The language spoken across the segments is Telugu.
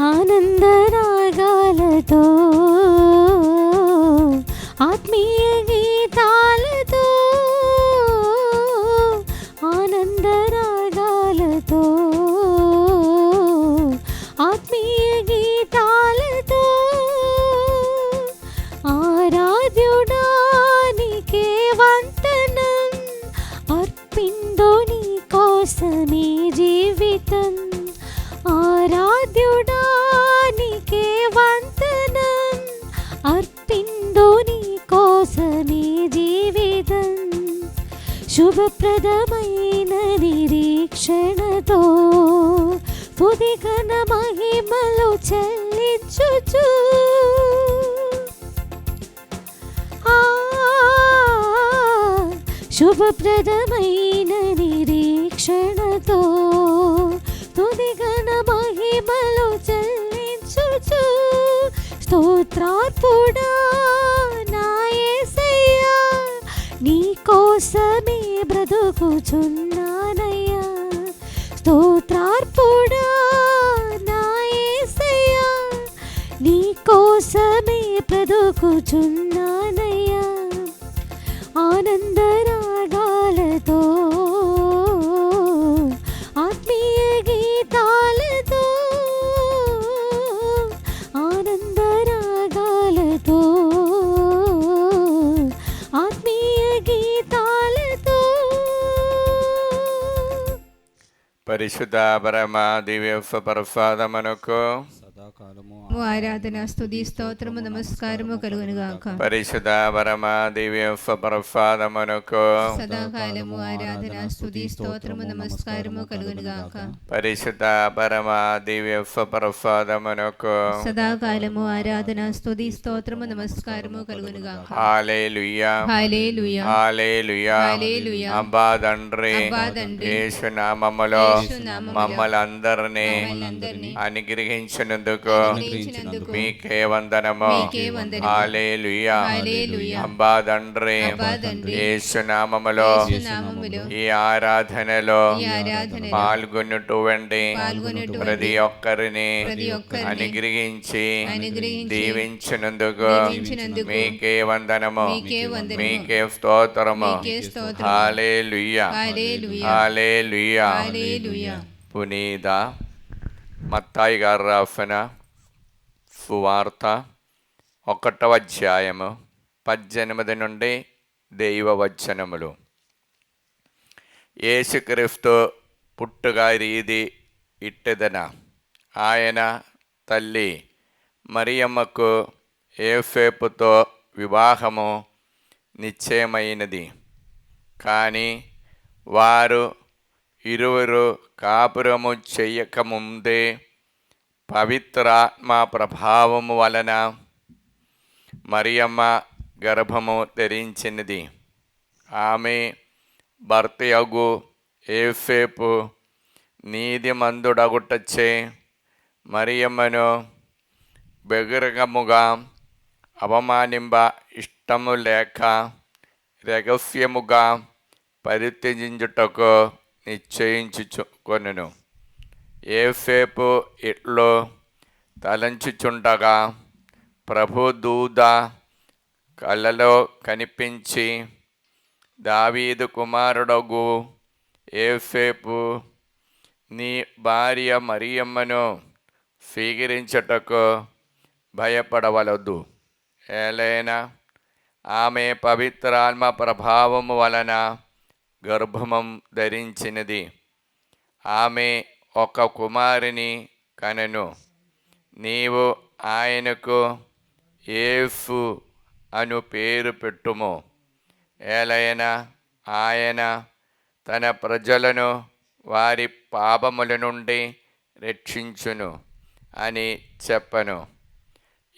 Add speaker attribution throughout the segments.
Speaker 1: ఆనందరాగాలతో ఆత్మీయ గీతాలతో ఆనందరాగాలతో ఆత్మీయ గీతాలతో ఆరాధ్యుడా నీకే వందనం అర్పిందో నీ కోసమే జీవితం ఆరాధ్యుడా నీకే వందనం అర్పిందో నీ కోసమే జీవితం శుభప్రదమైన నిరీక్షణతో స్తుతి ఘన మహిమలు చెల్లించుచు శుభప్రదమైన నిరీక్షణతో స్తుతి ఘన మహిమలు చెల్లించుచు స్తోత్రార్పుడా నా యేసయ్యా నీ కోసమే బ్రతుకుచున్నానయ్యా స్తోత్రార్పుడా నా యేసయ్యా నీ కోసమే బ్రతుకుచున్నానయ్యా ఆనందరాగాలతో ఆత్మీయ గీతాలతో ఆనందరాగాలతో ఆత్మీయ గీతాలతో.
Speaker 2: పరిశుద్ధ పరమ దివ్య పరపాదమునకు
Speaker 3: ఆరాధన స్తుతి స్తోత్రము నమస్కారము కలుగునుగాక.
Speaker 2: పరిశుద్ధ పరమ దివ్య పరపాదమునకు
Speaker 3: సదాకాలము ఆరాధన స్తుతి స్తోత్రము నమస్కారము కలుగునుగాక.
Speaker 2: పరిశుద్ధ పరమ దివ్య పరపాదమునకు
Speaker 3: సదాకాలము ఆరాధన స్తుతి స్తోత్రము నమస్కారము కలుగునుగాక.
Speaker 2: హల్లెలూయా
Speaker 3: హల్లెలూయా
Speaker 2: హల్లెలూయా
Speaker 3: హల్లెలూయా.
Speaker 2: అబ్బా తండ్రి యేసు నామములో మమ్మల్ని అనుగ్రహించినందుకు మీకే వందనము. హల్లెలూయా అబ్బా తండ్రి యేసు నామములో ఈ ఆరాధనలో పాల్గొన్నటువంటి ప్రతి ఒక్కరిని అనుగ్రహించి దీవించినందుకు మీకే వందనము, మీకే స్తోత్రము. హల్లెలూయా హల్లెలూయా. పునీత మత్తాయి గారు రాసిన సువార్త 1వ అధ్యాయము 18 నుండి దైవవచనములు. యేసుక్రీస్తు పుట్టుక రీతి ఇట్టెదన. ఆయన తల్లి మరియమ్మకు యోసేపుతో వివాహము నిశ్చయమైనది. కానీ వారు ఇరువురు కాపురము చెయ్యకముందే పవిత్రాత్మ ప్రభావము వలన మరియమ్మ గర్భము ధరించినది. ఆమె భర్తయగు యోసేపు నీతిమంతుడగుటచే మరియమ్మను బహిరంగముగా అవమానింప ఇష్టము లేక రహస్యముగా పరిత్యజించుటకు నిశ్చయించుకొనెను. యోసేపు ఇట్లో తలంచుచుండగా ప్రభుదూత కలలో కనిపించి, దావీదు కుమారుడగు యోసేపు, నీ భార్య మరియమ్మను స్వీకరించుటకు భయపడవలదు. ఏలైనా ఆమె పవిత్రాత్మ ప్రభావము వలన గర్భము ధరించినది. ఆమె ఒక కుమారుని కనెను. నీవు ఆయనకు యేసు అను పేరు పెట్టుము. ఏలైనా ఆయన తన ప్రజలను వారి పాపముల నుండి రక్షించును అని చెప్పను.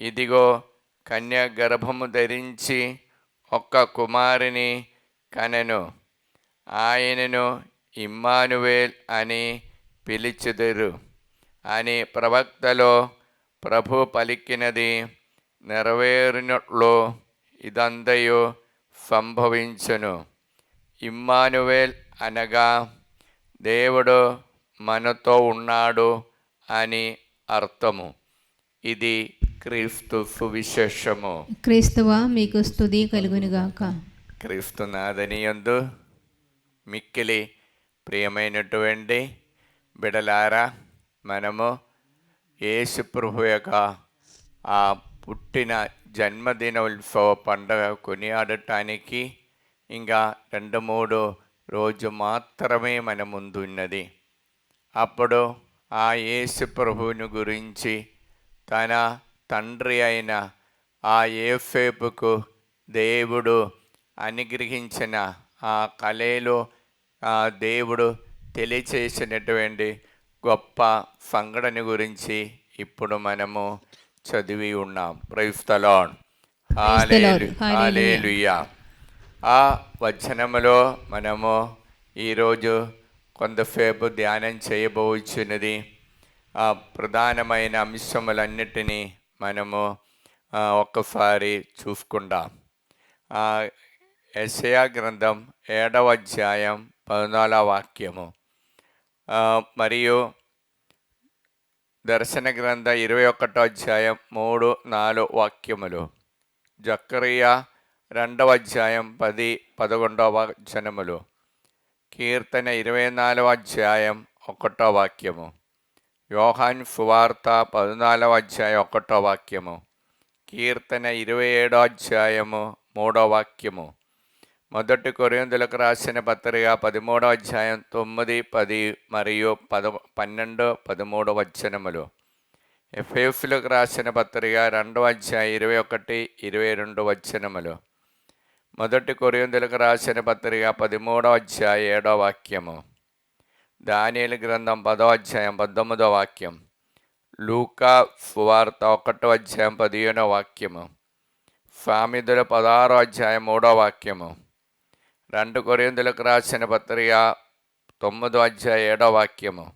Speaker 2: ఇదిగో కన్య గర్భము ధరించి ఒక కుమారుని కనెను. ఆయనను ఇమ్మానువేల్ అని పిలిచెదరు అని ప్రవక్తలో ప్రభు పలికినది నెరవేరినట్లు ఇదంతయు సంభవించును. ఇమ్మానువేల్ అనగా దేవుడు మనతో ఉన్నాడు అని అర్థము. ఇది క్రీస్తు సువిశేషము.
Speaker 3: క్రీస్తువా మీకు స్తుతి కలుగునుగాక.
Speaker 2: క్రీస్తు నాథనియందు మిక్కిలి ప్రియమైనటువంటి బిడలారా, మనము యేసు ప్రభు యొక్క ఆ పుట్టిన జన్మదిన ఉత్సవ పండుగ కొనియాడటానికి ఇంకా 2-3 రోజు మాత్రమే మన ముందున్నది. అప్పుడు ఆ యేసు ప్రభువుని గురించి తన తండ్రి అయిన ఆ యోసేపుకు దేవుడు అనుగ్రహించిన ఆ కళలో ఆ దేవుడు తెలియచేసినటువంటి గొప్ప సంఘటన గురించి ఇప్పుడు మనము చదివి ఉన్నాం. Praise the lord. హల్లెలూయా. ఆ వచనములో మనము ఈరోజు కొంతసేపు ధ్యానం చేయబోచున్నది ఆ ప్రధానమైన అంశములన్నిటినీ మనము ఒక్కసారి చూసుకుందాం. యెషయా గ్రంథం 7వ అధ్యాయం 14వ వాక్యము, మరియు దర్శన గ్రంథ 21వ అధ్యాయం 3-4 వాక్యములు, జకరియా 2వ అధ్యాయం 10-11 వచనములు, కీర్తన 24వ అధ్యాయం 1వ వాక్యము, యోహాను సువార్త 14వ అధ్యాయం 1వ వాక్యము, కీర్తన 27వ అధ్యాయము 3వ వాక్యము, 1 కొరింథీయులకు రాసిన పత్రిక 13వ అధ్యాయం 9, 10 మరియు 12, 13 వచనములు, ఎఫెసీయులకు రాసిన పత్రిక 2వ అధ్యాయం 21, 22 వచనములు, 1 కొరింథీయులకు రాసిన పత్రిక 13వ అధ్యాయం 7వ వాక్యము, దానియేలు గ్రంథం 10వ అధ్యాయం 19వ వాక్యం, లూకా సువార్త 1వ అధ్యాయం 15వ వాక్యము, సామెతలు 16వ అధ్యాయం 3వ వాక్యము, 2 కొరింథీయులకు రాసిన పత్రిక 9వ అధ్యాయం 7వ వాక్యము,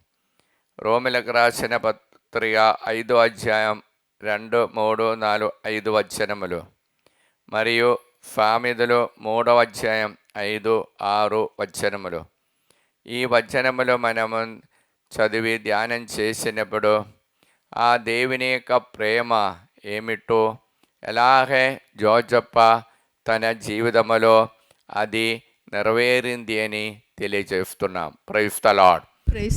Speaker 2: రోమిలకు రాసిన పత్రిక 5వ అధ్యాయం 2, 3, 4, 5 వచనములు, మరియు సామెతలు 3వ అధ్యాయం 5, 6 వచనములు. ఈ వచనములు మనము చదివి ధ్యానం చేసినప్పుడు ఆ దేవుని యొక్క ప్రేమ ఏమిటో, ఎలాగే జోజప్ప తన జీవితంలో అది నెరవేరింది అని తెలియజేస్తున్నాం. Praise the Lord.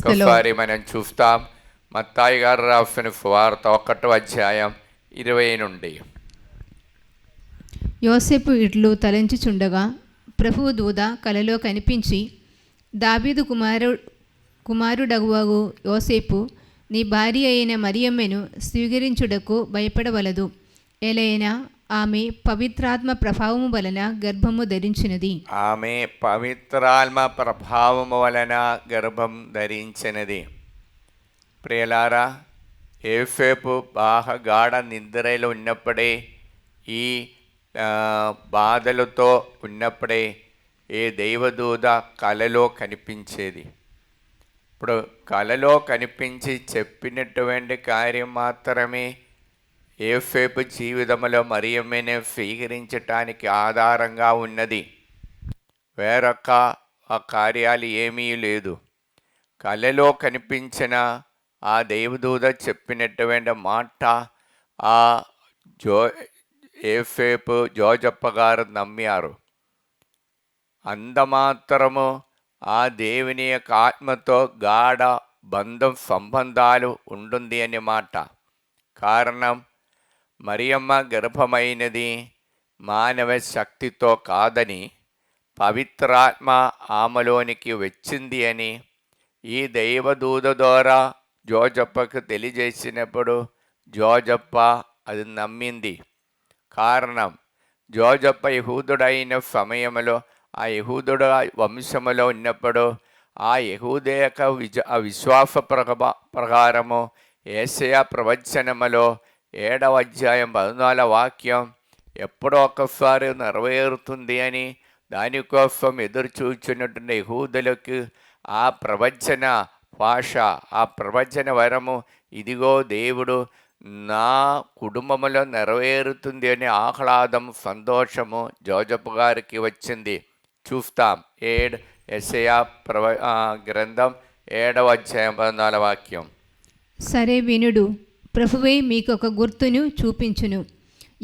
Speaker 2: ఒకసారి మనం చూస్తాం. మత్తాయి గారు రాసిన సువార్త 1వ అధ్యాయం 20 నుండి.
Speaker 3: యోసేపు ఇట్లు తలంచుచుండగా ప్రభువు దూత కలలో కనిపించి, దావీదు కుమారుడగువగు యోసేపు, నీ భార్య అయిన మరియమ్మను స్వీకరించుటకు భయపడవలదు. ఎలైనా ఆమె పవిత్రాత్మ ప్రభావము వలన గర్భము ధరించినది.
Speaker 2: ఆమె పవిత్రాత్మ ప్రభావము వలన గర్భం ధరించినది. ప్రియలారా, యోసేపు బాగా గాఢ నిద్రలో ఉన్నప్పుడే, ఈ బాధలతో ఉన్నప్పుడే ఏ దైవదూత కలలో కనిపించేది. ఇప్పుడు కలలో కనిపించి చెప్పినటువంటి కార్యం మాత్రమే యోసేపు జీవితంలో మరియమ్మను స్వీకరించటానికి ఆధారంగా ఉన్నది. వేరొక కార్యాలు ఏమీ లేదు. కలలో కనిపించిన ఆ దేవదూత చెప్పినటువంటి మాట ఆ యోసేపు జోజప్ప గారు నమ్మారు. అందమాత్రము ఆ దేవుని యొక్క ఆత్మతో గాఢ సంబంధాలు ఉంటుంది అనే మాట. కారణం, మరియమ్మ గర్భమైనది మానవ శక్తితో కాదని, పవిత్రాత్మ ఆమెలోనికి వచ్చింది అని ఈ దైవదూత ద్వారా జోజప్పకు తెలియజేసినప్పుడు జోజప్ప అది నమ్మింది. కారణం, జోజప్ప యహూదుడైన సమయంలో, ఆ యహూదుడ వంశములో ఉన్నప్పుడు ఆ యహూద యొక్క విశ్వాస ప్రకారము యేషయా ప్రవచనములో 7వ అధ్యాయం 14వ వాక్యం ఎప్పుడో ఒకసారి నెరవేరుతుంది అని దానికోసం ఎదురు చూచున్నటువంటి యహూదులకు ఆ ప్రవచన భాష, ఆ ప్రవచన వరము, ఇదిగో దేవుడు నా కుటుంబంలో నెరవేరుతుంది అనే ఆహ్లాదం, సంతోషము జోజప్ప గారికి వచ్చింది. చూస్తాం. యెషయా గ్రంథం 7వ అధ్యాయం 14వ వాక్యం.
Speaker 3: సరే వినుడు, ప్రభువే మీకొక గుర్తును చూపించును.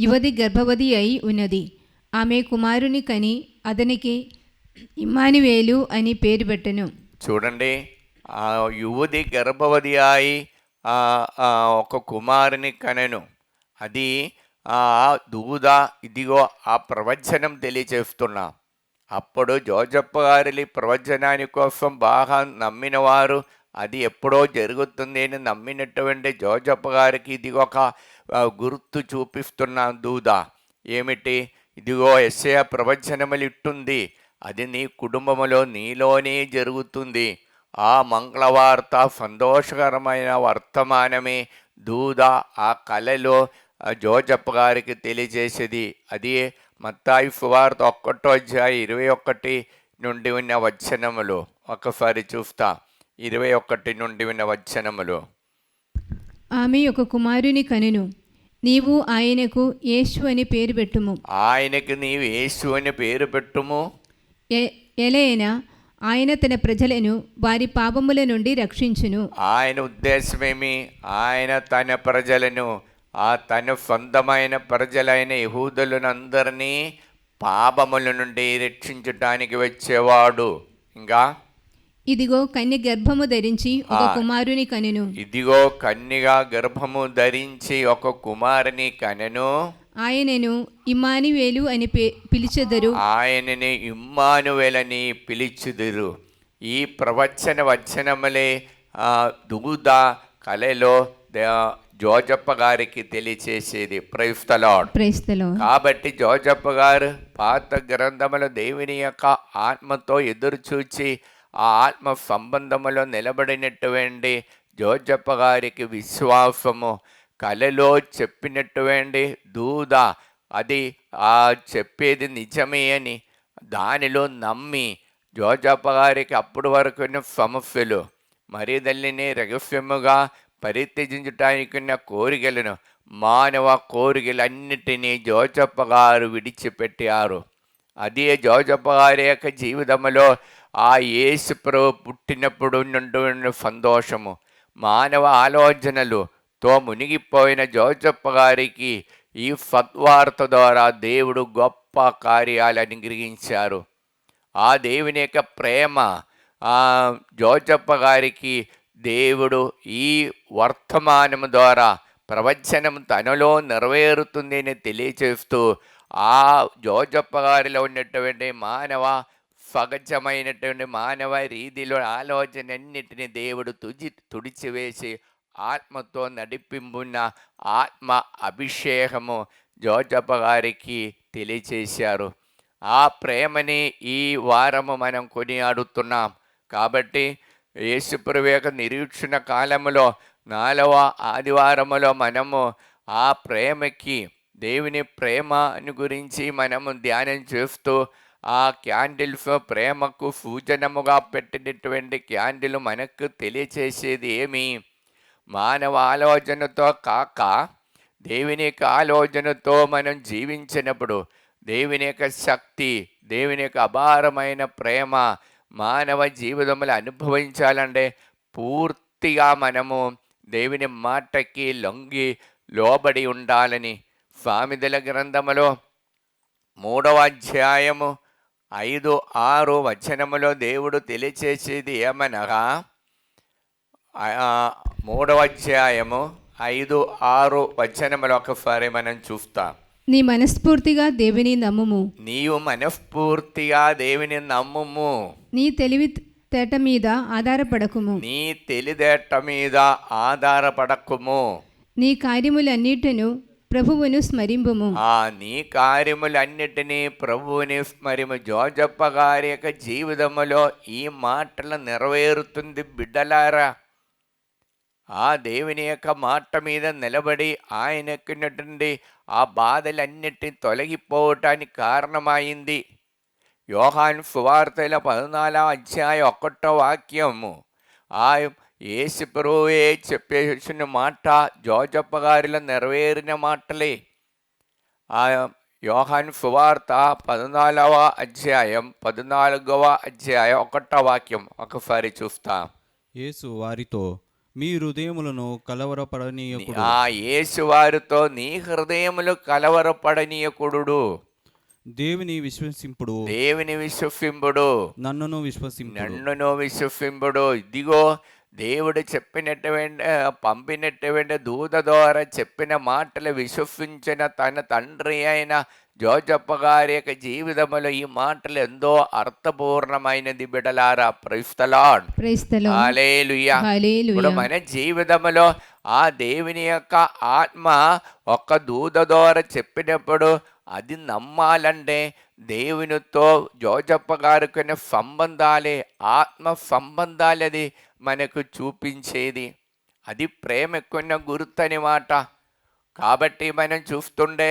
Speaker 3: యువతి గర్భవతి అయి ఉన్నది. ఆమె కుమారుని కని అతనికి ఇమ్మానువేలు అని పేరు పెట్టెను.
Speaker 2: చూడండి, ఆ యువతి గర్భవతి అయి ఒక కుమారుని కనెను. అది ఆ దూద, ఇదిగో ఆ ప్రవచనం తెలియచేస్తున్నా. అప్పుడు జోజప్ప గారి ప్రవచనాని కోసం బాగా నమ్మిన వారు అది ఎప్పుడో జరుగుతుంది అని నమ్మినటువంటి జోజప్ప గారికి ఇది ఒక గుర్తు చూపిస్తున్న దూద. ఏమిటి? ఇదిగో యెషయా ప్రవచనములు ఇట్టుంది, అది నీ కుటుంబములో నీలోనే జరుగుతుంది. ఆ మంగళవార్త, సంతోషకరమైన వర్తమానమే దూద ఆ కళలో జోజప్ప గారికి తెలియజేసేది. అది మత్తాయి సువార్త 1:21 నుండి ఉన్న వచనములు. ఒకసారి చూస్తా, 21 నుండి ఉన్న వచనములు.
Speaker 3: ఆమె ఒక కుమారుని కనెను. నీవు ఆయనకు యేసు అని పేరు పెట్టుము.
Speaker 2: ఆయనకు నీవు యేసు అని పేరు పెట్టుము.
Speaker 3: ఎలయన ఆయన తన ప్రజలను వారి పాపముల నుండి రక్షించును.
Speaker 2: ఆయన ఉద్దేశమేమి? ఆయన తన ప్రజలను, తన సొంతమైన ప్రజలైన యెహూదులను అందరినీ పాపముల నుండి రక్షించటానికి వచ్చేవాడు. ఇంకా
Speaker 3: ఇదిగో కన్య గర్భము ధరించి ఒక కుమారుని కనెను.
Speaker 2: ఇదిగో కన్యగా గర్భము ధరించి ఒక కుమారుని కనెను.
Speaker 3: ఆయనను ఇమ్మానువేలు అని పిలిచెదరు.
Speaker 2: ఆయనని ఇమ్మానువేలని పిలిచెదరు. ఈ ప్రవచన వచనములే దూద కళలో జోజప్ప గారికి తెలియచేసేది. Praise the lord. కాబట్టి జోజప్ప గారు పాత గ్రంథముల దేవుని యొక్క ఆత్మతో ఎదురు చూచి ఆ ఆత్మ సంబంధములో నిలబడినటువంటి జోజప్ప గారికి విశ్వాసము, కళలో చెప్పినటువంటి దూద అది చెప్పేది నిజమే అని దానిలో నమ్మి జోజప్ప గారికి అప్పటి వరకు సమస్యలు మరి తల్లిని రహస్యముగా పరిత్యజించటానికి ఉన్న కోరికలను, మానవ కోరికలన్నిటినీ జోజప్ప గారు విడిచిపెట్టారు. అదే జోజప్ప గారి యొక్క జీవితంలో ఆ యేసు ప్రభు పుట్టినప్పుడు నుండి సంతోషము, మానవ ఆలోచనలుతో మునిగిపోయిన జోజప్ప గారికి ఈ సత్వార్త ద్వారా దేవుడు గొప్ప కార్యాలు అనుగ్రహించారు. ఆ దేవుని యొక్క ప్రేమ జోజప్ప గారికి దేవుడు ఈ వర్తమానము ద్వారా ప్రవచనం తనలో నెరవేరుతుంది అని తెలియచేస్తూ ఆ జోజప్ప గారిలో ఉన్నటువంటి మానవ సహజమైనటువంటి మానవ రీతిలో ఆలోచన అన్నిటిని దేవుడు తుడిచివేసి ఆత్మతో నడిపింపున్న ఆత్మ అభిషేకము జోజప్ప గారికి తెలియచేశారు. ఆ ప్రేమని ఈ వారము మనం కొనియాడుతున్నాం. కాబట్టి యేసుప్రభు యొక్క నిరీక్షణ కాలములో 4వ ఆదివారములో మనము ఆ ప్రేమకి, దేవుని ప్రేమను గురించి మనము ధ్యానం చేస్తూ ఆ క్యాండిల్స్ ప్రేమకు సూచనముగా పెట్టినటువంటి క్యాండిల్ మనకు తెలియచేసేది ఏమి? మానవ ఆలోచనతో కాక దేవుని యొక్క ఆలోచనతో మనం జీవించినప్పుడు దేవుని యొక్క శక్తి, దేవుని యొక్క అపారమైన ప్రేమ మానవ జీవితంలో అనుభవించాలంటే పూర్తిగా మనము దేవుని మాటకి లొంగి లోబడి ఉండాలని సామెతల గ్రంథములో 3వ అధ్యాయము 5-6 వచనములో దేవుడు తెలియచేసేది ఏమనగా, 3వ అధ్యాయము 5-6 వచనములు ఒకసారి మనం చూస్తాం.
Speaker 3: నీ మనస్ఫూర్తిగా దేవుని నమ్ముము.
Speaker 2: నీవు మనస్ఫూర్తిగా దేవుని నమ్ముము.
Speaker 3: నీ తెలివితేట మీద ఆధారపడకుము.
Speaker 2: నీ తెలివితేట మీద ఆధారపడకుము.
Speaker 3: నీ కార్యములన్నిటిను ప్రభువును స్మరింపుము.
Speaker 2: నీ కార్యములన్నిటినీ ప్రభువుని స్మరిము. జోజప్ప గారి యొక్క జీవితంలో ఈ మాటలు నెరవేరుతుంది బిడ్డలారా. ఆ దేవుని యొక్క మాట మీద నిలబడి ఆయనకున్నటువంటి ఆ బాధలన్నిటినీ తొలగిపోవటానికి కారణమైంది. యోహాను సువార్తల 14వ అధ్యాయం 1వ వాక్యము ఆ యేసు ప్రభువే చెప్పేసిన మాట జోజప్ప గారిలో నెరవేరిన మాటలే. ఆ యోహాను సువార్త 14వ అధ్యాయం 14వ అధ్యాయం 1వ వాక్యం ఒకసారి చూస్తాం.
Speaker 4: యేసు వారితో, మీ హృదయములను కలవరపడనీయకుడు.
Speaker 2: ఆ యేసువారితో నీ హృదయములు కలవరపడనీయకుడు,
Speaker 4: దేవుని విశ్వసింపుడు,
Speaker 2: దేవుని విశ్వసింపుడు,
Speaker 4: నన్నును విశ్వసింపుడు.
Speaker 2: నన్నును విశ్వసింపుడు. ఇదిగో దేవుడు చెప్పినటువంటి పంపినటువంటి దూత ద్వారా చెప్పిన మాటలు విశ్వసించిన తన తండ్రి అయిన జోజప్ప గారి యొక్క జీవితంలో ఈ మాటలు ఎంతో అర్థపూర్ణమైనది బిడలారా. Praise the lord.
Speaker 3: Praise the lord.
Speaker 2: Hallelujah.
Speaker 3: Hallelujah.
Speaker 2: ఇప్పుడు మన జీవితంలో ఆ దేవుని యొక్క ఆత్మ ఒక్క దూత ద్వారా చెప్పినప్పుడు అది నమ్మాలంటే దేవునితో జోజప్ప గారికి సంబంధాలే, ఆత్మ సంబంధాలు అది మనకు చూపించేది. అది ప్రేమకున్న గుర్తని మాట. కాబట్టి మనం చూస్తుండే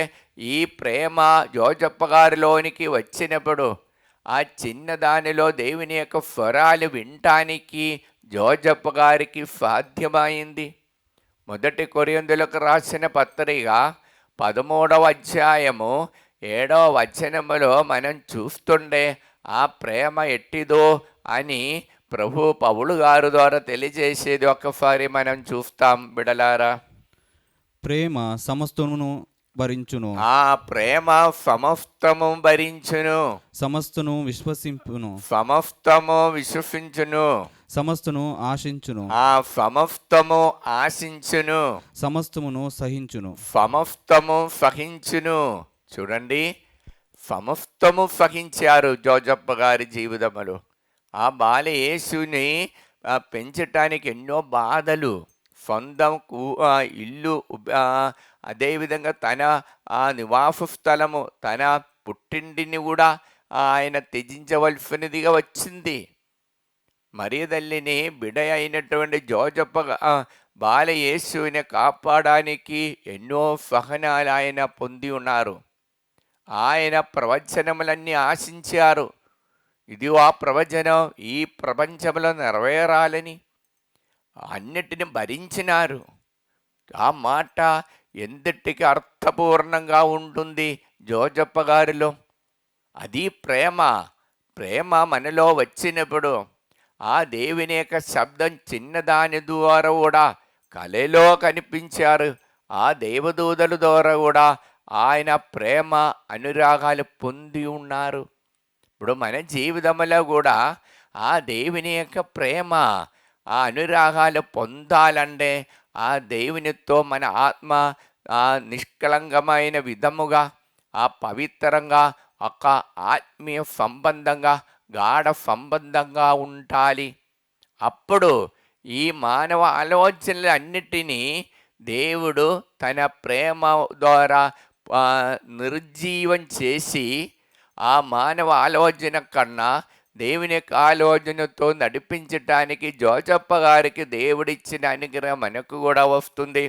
Speaker 2: ఈ ప్రేమ జోజప్ప గారిలోనికి వచ్చినప్పుడు ఆ చిన్నదానిలో దేవుని యొక్క స్వరాలు వినటానికి జోజప్ప గారికి సాధ్యమైంది. మొదటి కొరింథీయులకు రాసిన పత్రిక 13వ అధ్యాయము 7వ వచనములో మనం చూస్తుండే ఆ ప్రేమ ఎట్టిదో అని ప్రభు పౌలు గారు ద్వారా తెలియజేసేది ఒకసారి మనం చూస్తాం బిడలారా.
Speaker 4: ప్రేమ సమస్తమును భరించును,
Speaker 2: ఆ ప్రేమ సమస్తము భరించును,
Speaker 4: సమస్తను విశ్వసింపును,
Speaker 2: సమస్తము విశ్వసించును,
Speaker 4: సమస్తను ఆశించును,
Speaker 2: ఆ సమస్తము ఆశించును,
Speaker 4: సమస్తమును సహించును.
Speaker 2: సమస్తము సహించును. చూడండి, సమస్తము సహించారు జోజప్ప గారి జీవితంలో. ఆ బాల యేసుని పెంచటానికి ఎన్నో బాధలు, సొంతం ఇల్లు, అదేవిధంగా తన నివాస స్థలము, తన పుట్టింటిని కూడా ఆయన త్యజించవలసినదిగా వచ్చింది. మరియ తల్లిని బిడ అయినటువంటి జోజప్ప బాల యేసుని కాపాడడానికి ఎన్నో సహనాలు ఆయన పొంది ఉన్నారు. ఆయన ప్రవచనములన్నీ ఆశించారు. ఇది ఆ ప్రవచనం ఈ ప్రపంచంలో నెరవేరాలని అన్నిటిని భరించినారు. ఆ మాట ఎంతటికి అర్థపూర్ణంగా ఉంటుంది జోజప్ప గారిలో. అది ప్రేమ. ప్రేమ మనలో వచ్చినప్పుడు ఆ దేవుని యొక్క శబ్దం చిన్నదాని ద్వారా కూడా కలలో కనిపించారు. ఆ దేవదూతల ద్వారా కూడా ఆయన ప్రేమ అనురాగాలు పొంది ఉన్నారు. ఇప్పుడు మన జీవితంలో కూడా ఆ దేవుని యొక్క ప్రేమ, ఆ అనురాగాలు పొందాలంటే ఆ దేవునితో మన ఆత్మ నిష్కలంకమైన విధముగా, ఆ పవిత్రంగా, ఒక ఆత్మీయ సంబంధంగా, గాఢ సంబంధంగా ఉండాలి. అప్పుడు ఈ మానవ ఆలోచనలు అన్నిటినీ దేవుడు తన ప్రేమ ద్వారా నిర్జీవం చేసి ఆ మానవ ఆలోచన కన్నా దేవుని యొక్క ఆలోచనతో నడిపించటానికి జోజప్ప గారికి దేవుడిచ్చిన అనుగ్రహం మనకు కూడా వస్తుంది.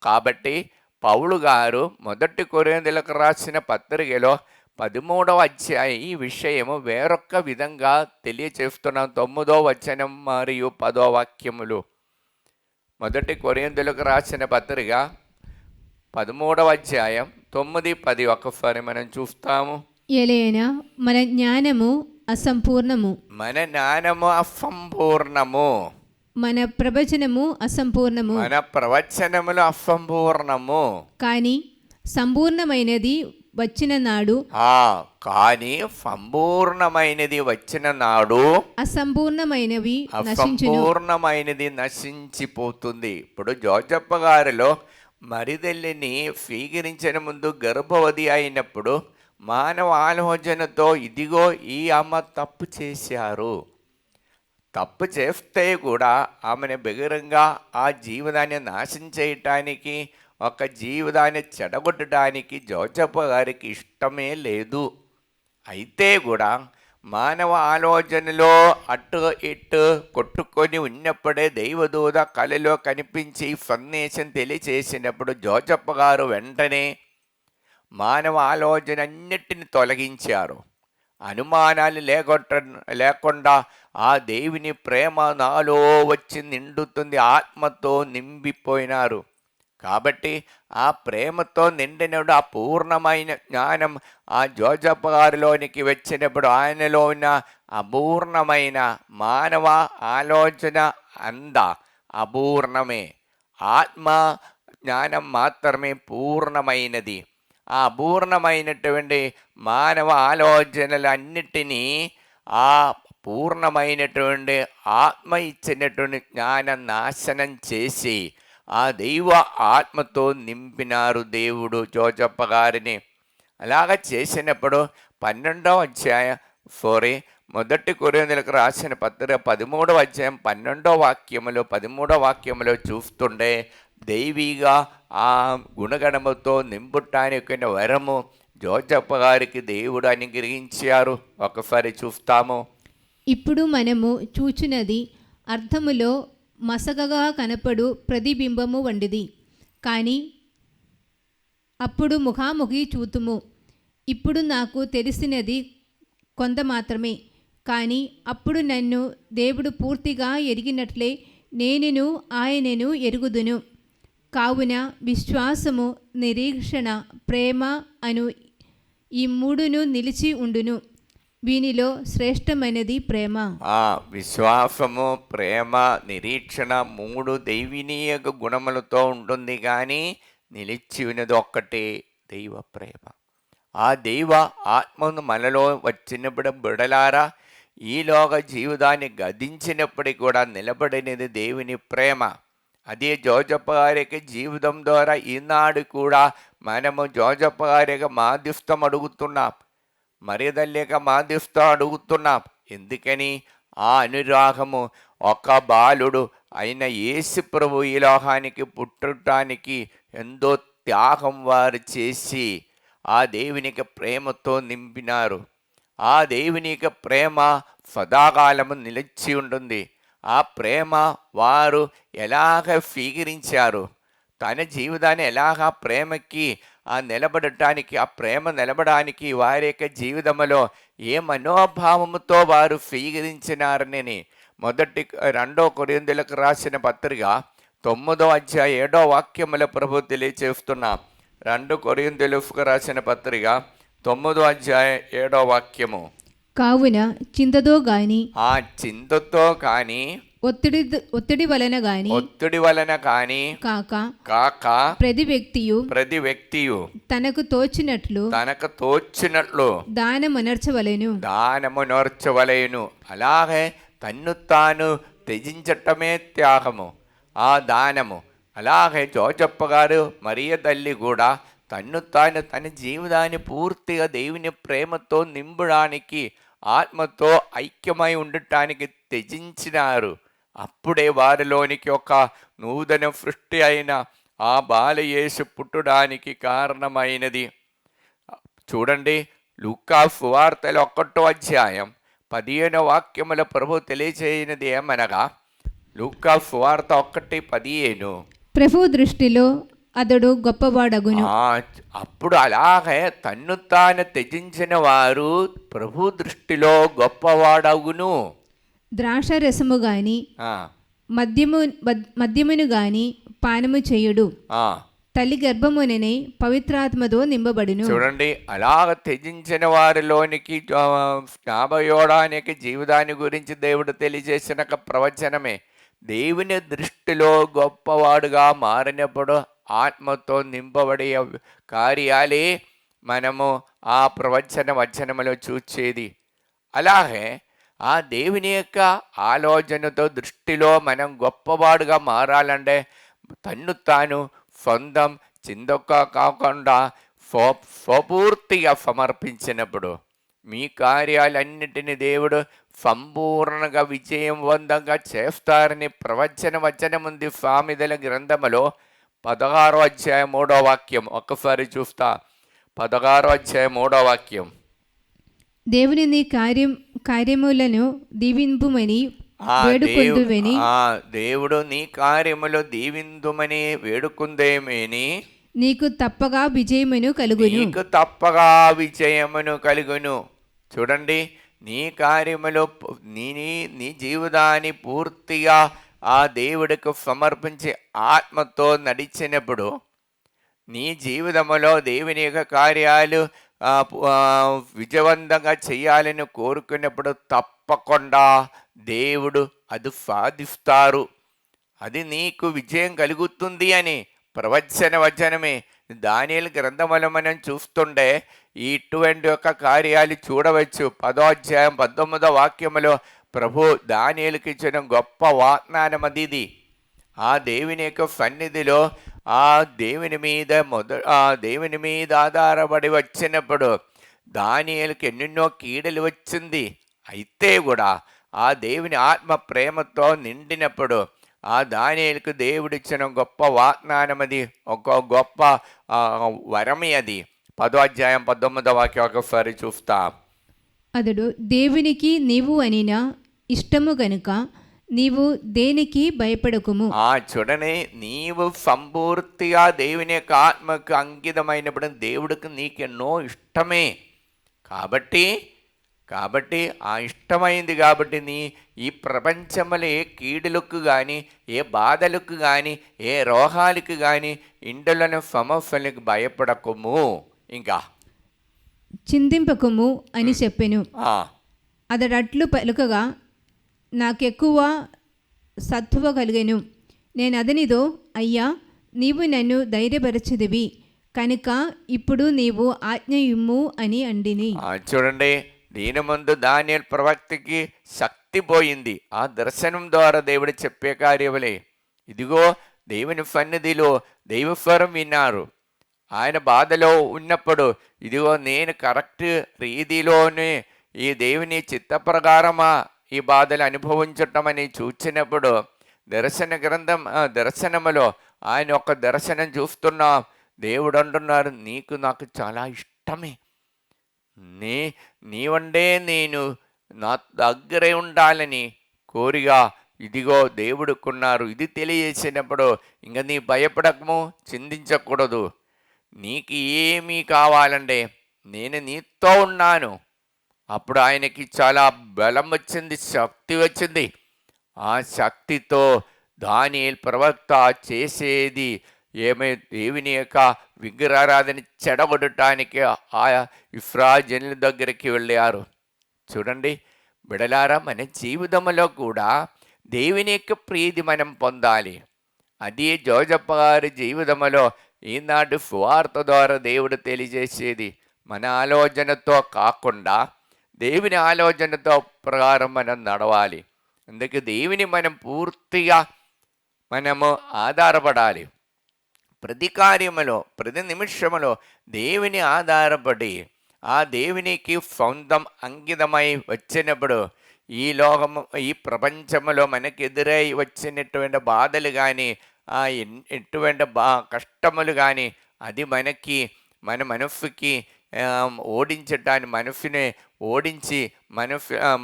Speaker 2: కాబట్టి పౌలు గారు మొదటి కొరింథీయులకు రాసిన పత్రికలో 13వ అధ్యాయం ఈ విషయము వేరొక విధంగా తెలియచేస్తున్నాం. 9వ వచనం మరియు 10వ వాక్యములు. మొదటి కొరింథీయులకు రాసిన పత్రిక 13వ అధ్యాయం 9, 10 ఒకసారి మనం చూస్తాము.
Speaker 3: ఎలైనా మన జ్ఞానము అసంపూర్ణము,
Speaker 2: మన జ్ఞానము అసంపూర్ణము,
Speaker 3: మన ప్రవచనము అసంపూర్ణము,
Speaker 2: మన ప్రవచనములు అసంపూర్ణము.
Speaker 3: కానీ సంపూర్ణమైనది వచ్చిన నాడు,
Speaker 2: కానీ సంపూర్ణమైనది వచ్చిన నాడు
Speaker 3: అసంపూర్ణమైనవి నశించును.
Speaker 2: అసంపూర్ణమైనది నశించిపోతుంది. ఇప్పుడు జోజప్ప గారిలో మరిదల్లిని స్వీకరించిన ముందు గర్భవతి అయినప్పుడు మానవ ఆలోచనతో ఇదిగో ఈ అమ్మ తప్పు చేశారు, తప్పు చేస్తే కూడా ఆమెను బహిరంగంగా ఆ జీవితాన్ని నాశనం చేయటానికి, ఒక జీవితాన్ని చెడగొట్టడానికి జోజప్ప గారికి ఇష్టమే లేదు. అయితే కూడా మానవ ఆలోచనలో అటు ఇటు కొట్టుకొని ఉన్నప్పుడే దైవదూత కళలో కనిపించి సందేశం తెలియచేసినప్పుడు జోజప్ప గారు వెంటనే మానవ ఆలోచన అన్నిటిని తొలగించారు. అనుమానాలు లేకుండా ఆ దేవుని ప్రేమ నాలో వచ్చి నిండుతుంది, ఆత్మతో నిండిపోయినారు. కాబట్టి ఆ ప్రేమతో నిండినప్పుడు ఆ పూర్ణమైన జ్ఞానం ఆ జోజప్ప గారిలోనికి వచ్చినప్పుడు ఆయనలో ఉన్న అపూర్ణమైన మానవ ఆలోచన అపూర్ణమే. ఆత్మ జ్ఞానం మాత్రమే పూర్ణమైనది. ఆ అపూర్ణమైనటువంటి మానవ ఆలోచనలన్నిటినీ ఆ పూర్ణమైనటువంటి ఆత్మ ఇచ్చినటువంటి జ్ఞానం నాశనం చేసి ఆ దైవ ఆత్మతో నింపినారు దేవుడు జోజప్ప గారిని. అలాగ చేసినప్పుడు 12వ అధ్యాయం మొదటి కొరింథీయులకు రాసిన పత్రిక 13వ అధ్యాయం 13వ వాక్యములో చూస్తుండే దైవీగా ఆ గుణగణముతో నింపుటానికి వరము జోజప్ప గారికి దేవుడు అనుగ్రహించారు. ఒకసారి చూస్తాము.
Speaker 3: ఇప్పుడు మనము చూచున్నది అర్థములో మసకగా కనపడు ప్రతిబింబము వంటిది, కానీ అప్పుడు ముఖాముఖి చూతుము. ఇప్పుడు నాకు తెలిసినది కొంత మాత్రమే, కానీ అప్పుడు నన్ను దేవుడు పూర్తిగా ఎరిగినట్లే నేనును ఆయనను ఎరుగుదును. కావున విశ్వాసము, నిరీక్షణ, ప్రేమ అను ఈ మూడును నిలిచి ఉండును. వీనిలో శ్రేష్టమైనది ప్రేమ.
Speaker 2: విశ్వాసము, ప్రేమ, నిరీక్షణ 3 దైవీనీయ గుణములతో ఉంటుంది, కానీ నిలిచి ఉన్నది ఒక్కటే దైవ ప్రేమ. ఆ దైవ ఆత్మను మనలో వచ్చినప్పుడు బిడలారా ఈలోక జీవితాన్ని గదించినప్పటికీ కూడా నిలబడినది దేవుని ప్రేమ. అదే జోజప్ప గారికి జీవితం ద్వారా ఈనాడు కూడా మనము జోజప్ప గారికి మాధ్యస్థం అడుగుతున్నాం, మర్యాదలేక మాధ్యస్థం అడుగుతున్నాం. ఎందుకని? ఆ అనురాగము ఒక బాలుడు అయిన యేసు ప్రభు ఈ లోకానికి పుట్టడానికి ఎంతో త్యాగం వారు చేసి ఆ దేవునికి ప్రేమతో నింపినారు. ఆ దేవునికి ప్రేమ సదాకాలము నిలిచి ఉంటుంది. ఆ ప్రేమ వారు ఎలాగ స్వీకరించారు, తన జీవితాన్ని ఎలాగ ప్రేమకి నిలబడటానికి, ఆ ప్రేమ నిలబడానికి వారి యొక్క జీవితంలో ఏ మనోభావముతో వారు స్వీకరించినారని 2 కొరింథీయులకు రాసిన పత్రిక 9వ అధ్యాయం 7వ వాక్యముల ప్రభు తెలియచేస్తున్నాం. 2 కొరింథీయులకు రాసిన పత్రిక 9వ అధ్యాయం 7వ వాక్యము.
Speaker 3: కావున చింతతో గాని,
Speaker 2: ఆ చింతతో కానీ,
Speaker 3: ఒత్తిడి వలన గాని కాక ప్రతి వ్యక్తియు తనకు తోచినట్లు
Speaker 2: దానమునర్చవలెను. అలాగే తన్ను తాను త్యజించటమే త్యాగము, ఆ దానము. అలాగే జోజప్ప గారు, మరియ తల్లి కూడా తన్ను తాను తన జీవితాన్ని పూర్తిగా దేవుని ప్రేమతో నింపడానికి, ఆత్మతో ఐక్యమై ఉండటానికి త్యజించినారు. అప్పుడే వారిలోనికి ఒక నూతన సృష్టి అయిన ఆ బాలయేసు పుట్టడానికి కారణమైనది. చూడండి, లూకా సువార్తలో 1వ అధ్యాయం 15వ వాక్యముల ప్రభు తెలియచేయనిది ఏమనగా, లూకా సువార్త 1:15,
Speaker 3: ప్రభు దృష్టిలో అతడు గొప్పవాడగును.
Speaker 2: అప్పుడు అలాగే తన్ను తాను త్యజించిన వారు ప్రభు దృష్టిలో గొప్పవాడగును.
Speaker 3: ద్రాక్షరసము గాని మద్యమును గాని పానము చేయుడు, తల్లి గర్భముననే పవిత్రాత్మతో నింపబడును.
Speaker 2: చూడండి, అలాగ త్యజించిన వారిలోనికి జ్ఞాపయోడానికి జీవితాన్ని గురించి దేవుడు తెలియజేసిన ప్రవచనమే. దేవుని దృష్టిలో గొప్పవాడుగా మారినప్పుడు ఆత్మతో నింపబడే కార్యాలే మనము ఆ వచనములో చూచేది. అలాగే ఆ దేవుని యొక్క ఆలోచనతో దృష్టిలో మనం గొప్పవాడుగా మారాలంటే తన్ను తాను సొంతం చిందొక్క కాకుండా స్వపూర్తిగా సమర్పించినప్పుడు మీ కార్యాలన్నిటిని దేవుడు సంపూర్ణంగా విజయం వందంగా చేస్తారని వచనముంది సామెతల గ్రంథములో 16వ అధ్యాయం 3వ వాక్యం. ఒక్కసారి చూస్తా. 16వ అధ్యాయం 3వ వాక్యం.
Speaker 3: దేవుని నీ కార్యములను దీవింపుమని వేడుకొందువని,
Speaker 2: దేవుడు నీ కార్యములు దీవిందుమని వేడుకుందేమని
Speaker 3: నీకు తప్పగా విజయమును కలుగును.
Speaker 2: చూడండి, నీ కార్యములు నీ జీవితాన్ని పూర్తిగా ఆ దేవుడికి సమర్పించి ఆత్మతో నడిచినప్పుడు, నీ జీవితంలో దేవుని యొక్క కార్యాలు విజయవంతంగా చేయాలని కోరుకున్నప్పుడు తప్పకుండా దేవుడు అది సాధిస్తారు. అది నీకు విజయం కలుగుతుంది అని ప్రవచన వచనమే. దానియేలు గ్రంథములో మనం చూస్తుండే ఇటువంటి యొక్క కార్యాలు చూడవచ్చు. 10వ అధ్యాయం 19వ వాక్యములో ప్రభు దానియేలుకి ఇచ్చిన గొప్ప వాగ్దానం అది ఇది. ఆ దేవుని యొక్క సన్నిధిలో ఆ దేవుని మీద ఆధారపడి వచ్చినప్పుడు దానియేలుకి ఎన్నెన్నో కీడలు వచ్చింది. అయితే కూడా ఆ దేవుని ఆత్మ ప్రేమతో నిండినప్పుడు ఆ దానియేలుకు దేవుడిచ్చిన గొప్ప వాగ్దానం అది, ఒక గొప్ప వరమే అది. 10వ అధ్యాయం 19వ వాక్యం ఒకసారి చూస్తాం.
Speaker 3: అతడు దేవునికి నీవు అనిన ఇష్టము గనుక నీవు దేనికి భయపడకుము.
Speaker 2: చూడని, నీవు సంపూర్తిగా దేవుని యొక్క ఆత్మకు అంకితమైనప్పుడు దేవుడికి నీకెన్నో ఇష్టమే. కాబట్టి ఆ ఇష్టమైంది కాబట్టి ఈ ప్రపంచంలో ఏ కీడులకు కానీ, ఏ బాధలకు కానీ, ఏ రోగాలకు కానీ, ఇండ్లను సమస్యలకు భయపడకుము, ఇంకా
Speaker 3: చింతింపకుము అని చెప్పెను. అతడట్లు పలుకగా నాకెక్కువ సత్తువ కలిగెను. నేను అతనితో, అయ్యా, నీవు నన్ను ధైర్యపరచుదివి కనుక ఇప్పుడు నీవు ఆజ్ఞ ఇమ్ము అని అండిని.
Speaker 2: చూడండి, దీని ముందు దానియేలు ప్రవక్తకి శక్తి పోయింది. ఆ దర్శనం ద్వారా దేవుడు చెప్పే కార్యములే. ఇదిగో దేవుని సన్నిధిలో దైవస్వరం విన్నారు. ఆయన బాధలో ఉన్నప్పుడు ఇదిగో నేను కరెక్ట్ రీతిలోనే ఈ దేవుని చిత్త ప్రకారమా ఈ బాధలు అనుభవించటమని చూచినప్పుడు దర్శనములో ఆయన ఒక దర్శనం చూస్తున్నా. దేవుడు అంటున్నారు, నీకు నాకు చాలా ఇష్టమే, నీవండే నేను నా దగ్గరే ఉండాలని కోరిగా ఇదిగో దేవుడుకున్నారు. ఇది తెలియజేసినప్పుడు ఇంక నీ భయపడకము, చింతించకూడదు. నీకు ఏమీ కావాలంటే నేను నీతో ఉన్నాను. అప్పుడు ఆయనకి చాలా బలం వచ్చింది, శక్తి వచ్చింది. ఆ శక్తితో దానియేలు ప్రవక్త చేసేది దేవుని యొక్క విగ్రహారాధన చెడగొట్టడానికి ఆ ఇశ్రాయేలు దగ్గరికి వెళ్ళారు. చూడండి బిడలారా, మన జీవితంలో కూడా దేవుని యొక్క ప్రీతి మనం పొందాలి. అది జోజప్ప గారి జీవితంలో ఈనాడు సువార్త ద్వారా దేవుడు తెలియజేసేది. మన ఆలోచనతో కాకుండా దేవుని ఆలోచనతో ప్రకారం మనం నడవాలి. అందుకే దేవుని మనం పూర్తిగా మనము ఆధారపడాలి. ప్రతి కార్యములో, ప్రతి నిమిషములో దేవుని ఆధారపడి ఆ దేవునికి సొంతం అంకితమై వచ్చినప్పుడు ఈ లోకము, ఈ ప్రపంచంలో మనకు ఎదురై వచ్చినటువంటి బాధలు కానీ, ఎటువంటి కష్టములు కానీ అది మన మనస్సుకి ఓడించటానికి, మనసుని ఓడించి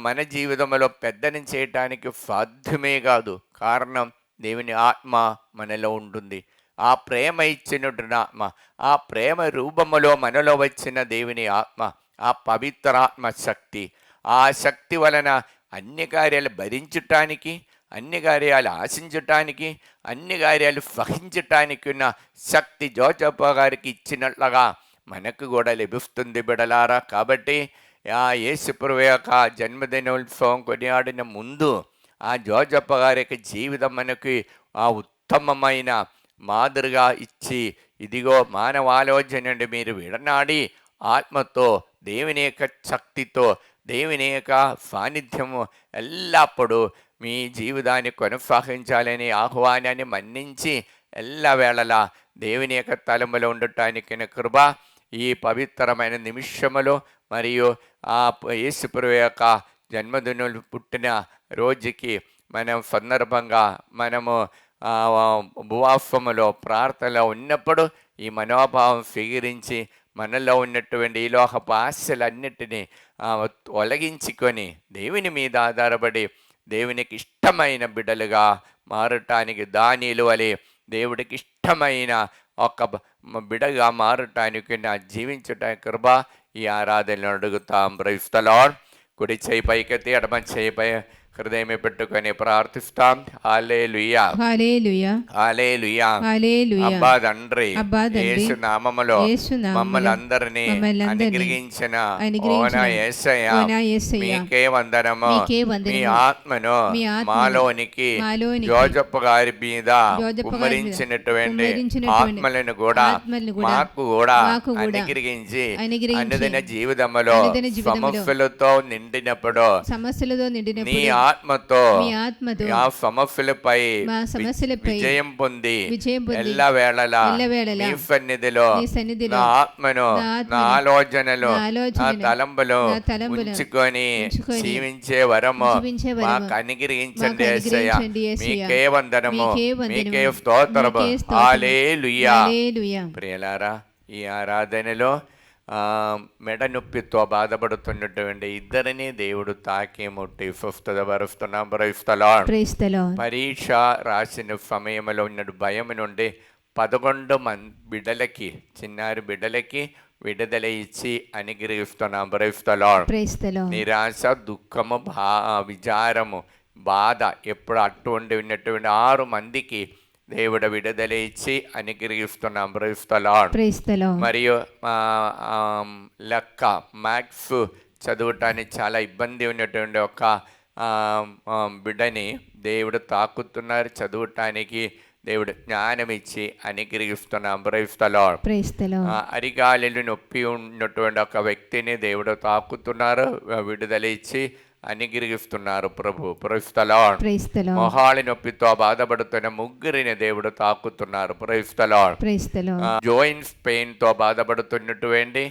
Speaker 2: మన జీవితంలో పెద్దని చేయటానికి సాధ్యమే కాదు. కారణం దేవుని ఆత్మ మనలో ఉంటుంది. ఆ ప్రేమ ఇచ్చినటువంటి ఆత్మ, ఆ ప్రేమ రూపములో మనలో వచ్చిన దేవుని ఆత్మ, ఆ పవిత్రాత్మ శక్తి, ఆ శక్తి వలన అన్ని కార్యాలు భరించటానికి, అన్ని కార్యాలు ఆశించటానికి, అన్ని కార్యాలు సహించటానికి ఉన్న శక్తి జోజప్ప గారికి ఇచ్చినట్లుగా మనకు కూడా లభిస్తుంది బిడలారా. కాబట్టి ఆ యేసుప్రభు యొక్క జన్మదినోత్సవం కొనియాడిన ముందు ఆ జోజప్ప గారి యొక్క జీవితం మనకి ఆ ఉత్తమమైన మాదిరిగా ఇచ్చి, ఇదిగో మానవ ఆలోచన నుండి మీరు విడనాడి ఆత్మతో, దేవుని యొక్క శక్తితో, దేవుని యొక్క సాన్నిధ్యము ఎల్లప్పుడూ మీ జీవితాన్ని కొనసాగించాలని ఆహ్వానాన్ని మన్నించి ఎల్లవేళలా దేవుని యొక్క తలములో ఉండటానికి కృప ఈ పవిత్రమైన నిమిషములో మరియు ఆ యేసుప్రభు యొక్క జన్మదినం పుట్టిన రోజుకి మనం సందర్భంగా మనము ఉపవాసములో, ప్రార్థనలో ఉన్నప్పుడు ఈ మనోభావం స్వీకరించి మనలో ఉన్నటువంటి ఈ లోకపు ఆశలన్నిటినీ తొలగించుకొని దేవుని మీద ఆధారపడి దేవునికి ఇష్టమైన బిడ్డలుగా మారటానికి, దానియేలు వలె దేవుడికి ఇష్టమైన ఒక బిడగా మారటానికి, నా జీవించటానికి కృప ఈ ఆరాధనలు అడుగుతాం. Praise the Lord. కుడి చేయి పైకెత్తి ఎడమ చేయి పై హృదయమే పెట్టుకొని ప్రార్థిస్తాం. హల్లెలూయా,
Speaker 3: హల్లెలూయా,
Speaker 2: హల్లెలూయా.
Speaker 3: హల్లెలూయా.
Speaker 2: అబ్బా తండ్రి,
Speaker 3: అబ్బా తండ్రి,
Speaker 2: యేసు నామములో
Speaker 3: యేసు నామములో
Speaker 2: మమ్మల్ని అందరినీ
Speaker 3: అనుగ్రహించిన
Speaker 2: ఓనా యేసయ్య,
Speaker 3: ఓనా యేసయ్య,
Speaker 2: మీకే వందనము.
Speaker 3: మీకే వందనము.
Speaker 2: మీ ఆత్మను
Speaker 3: మీ ఆత్మను
Speaker 2: మాలోనికి
Speaker 3: మాలోనికి
Speaker 2: జోజప్ప గారి మీద
Speaker 3: జోజప్ప గారి మీద
Speaker 2: కుమ్మరించినటువంటి
Speaker 3: కుమ్మరించినటువంటి
Speaker 2: ఆత్మలను కూడా
Speaker 3: ఆత్మలను కూడా
Speaker 2: మాకు కూడా
Speaker 3: మాకు కూడా
Speaker 2: అనుగ్రహించి
Speaker 3: అనుగ్రహించి
Speaker 2: అనుదిన జీవితములో
Speaker 3: అనుదిన జీవితములో
Speaker 2: సమస్యలతో నిండినప్పుడు
Speaker 3: సమస్యలతో
Speaker 2: నీ
Speaker 3: నిండినప్పుడు
Speaker 2: ఆత్మతో
Speaker 3: మీ ఆత్మతో
Speaker 2: ఆ సమస్యలపై
Speaker 3: మా సమస్యలపై
Speaker 2: విజయం పొంది
Speaker 3: విజయం పొంది
Speaker 2: ఎల్లవేళలా
Speaker 3: ఎల్లవేళలా
Speaker 2: నీ సన్నిధిలో
Speaker 3: నీ సన్నిధిలో
Speaker 2: నా ఆత్మను
Speaker 3: నా ఆత్మను,
Speaker 2: నా ఆలోచనలు
Speaker 3: నా ఆలోచనలు,
Speaker 2: నా తలంపులు
Speaker 3: నా తలంపులు
Speaker 2: ఉంచుకొని
Speaker 3: ఉంచుకొని
Speaker 2: జీవించే వరము
Speaker 3: జీవించే వరము
Speaker 2: మాకు అనుగ్రహించండి
Speaker 3: మాకు
Speaker 2: యేసయ్య.
Speaker 3: అనుగ్రహించండి యేసయ్య.
Speaker 2: మీకే వందనము,
Speaker 3: మీకే వందనము,
Speaker 2: మీకే స్తోత్రము.
Speaker 3: మీకే స్తోత్రము.
Speaker 2: హల్లెలూయా.
Speaker 3: హల్లెలూయా.
Speaker 2: ప్రియులారా, ఈ ఆరాధనలో మెడ నొప్పితో బాధపడుతున్నటువంటి ఇద్దరిని దేవుడు తాకి ముట్టి ఫిఫ్తున్నాం.
Speaker 3: Praise the lord.
Speaker 2: పరీక్ష రాసిన సమయంలో ఉన్న భయం నుండి 11 బిడ్డలకి, చిన్నారి బిడ్డలకి విడుదల ఇచ్చి అనుగ్రహిస్తున్నాం. Praise the lord.
Speaker 3: Praise the lord.
Speaker 2: నిరాశ, దుఃఖము, విచారము, బాధ ఎప్పుడు అటువంటి ఉన్నటువంటి 6 మందికి దేవుడు విడుదల ఇచ్చి అనుగ్రహిస్తున్నాం. Praise the lord.
Speaker 3: Praise the lord.
Speaker 2: మరియు లెక్క, మ్యాథ్స్ చదవటానికి చాలా ఇబ్బంది ఉన్నటువంటి ఒక బిడ్డని దేవుడు తాకుతున్నారు. చదవటానికి దేవుడు జ్ఞానం ఇచ్చి అనుగ్రహిస్తున్నాం. Praise the lord.
Speaker 3: Praise the lord.
Speaker 2: అరిగాలిలు నొప్పి ఉన్నటువంటి ఒక వ్యక్తిని దేవుడు తాకుతున్నారు, విడుదల ఇచ్చి అనుగ్రహిస్తున్నారు ప్రభు. Praise the lord.
Speaker 3: Praise the lord.
Speaker 2: మొహాలి నొప్పితో బాధపడుతున్న 3 దేవుడు తాకుతున్నారు. Praise the lord.
Speaker 3: Praise the lord.
Speaker 2: Joints pain తో బాధపడుతున్నటువంటి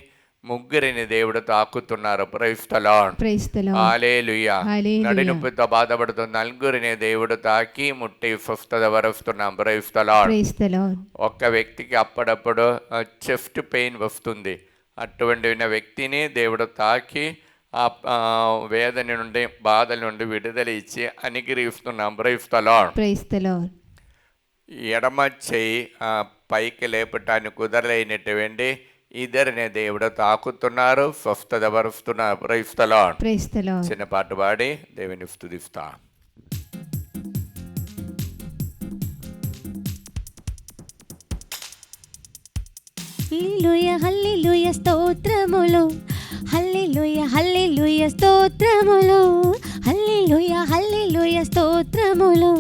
Speaker 2: 3 దేవుడు తాకుతున్నారు. Praise the lord.
Speaker 3: Praise the lord.
Speaker 2: Hallelujah.
Speaker 3: Hallelujah.
Speaker 2: నడి నొప్పితో బాధపడుతున్న 4 దేవుడు తాకి ముట్టి స్వస్థతపరుస్తున్నాం. Praise the lord.
Speaker 3: Praise the lord.
Speaker 2: ఒక్క వ్యక్తికి అప్పుడప్పుడు చెస్ట్ పెయిన్ వస్తుంది. అటువంటి వ్యక్తిని దేవుడు తాకి ఆ వేదన నుండి, బాధల నుండి విడుదల ఇచ్చి అనుగ్రహిస్తున్నాం. Praise the lord.
Speaker 3: Praise the lord.
Speaker 2: ఎడమ చేయి పైకి లేపటానికి కుదరలేనటువంటి ఇద్దరిని దేవుడు తాకుతున్నారు, స్వస్థతపరుస్తున్నారు. Praise the lord.
Speaker 3: Praise the lord.
Speaker 2: చిన్న పాట పాడి దేవుని స్తుతిస్తా.
Speaker 1: హల్లెలూయా హల్లెలూయా స్తోత్రములు, హల్లెలూయా హల్లెలూయా స్తోత్రములు, హల్లెలూయా హల్లెలూయా స్తోత్రములు,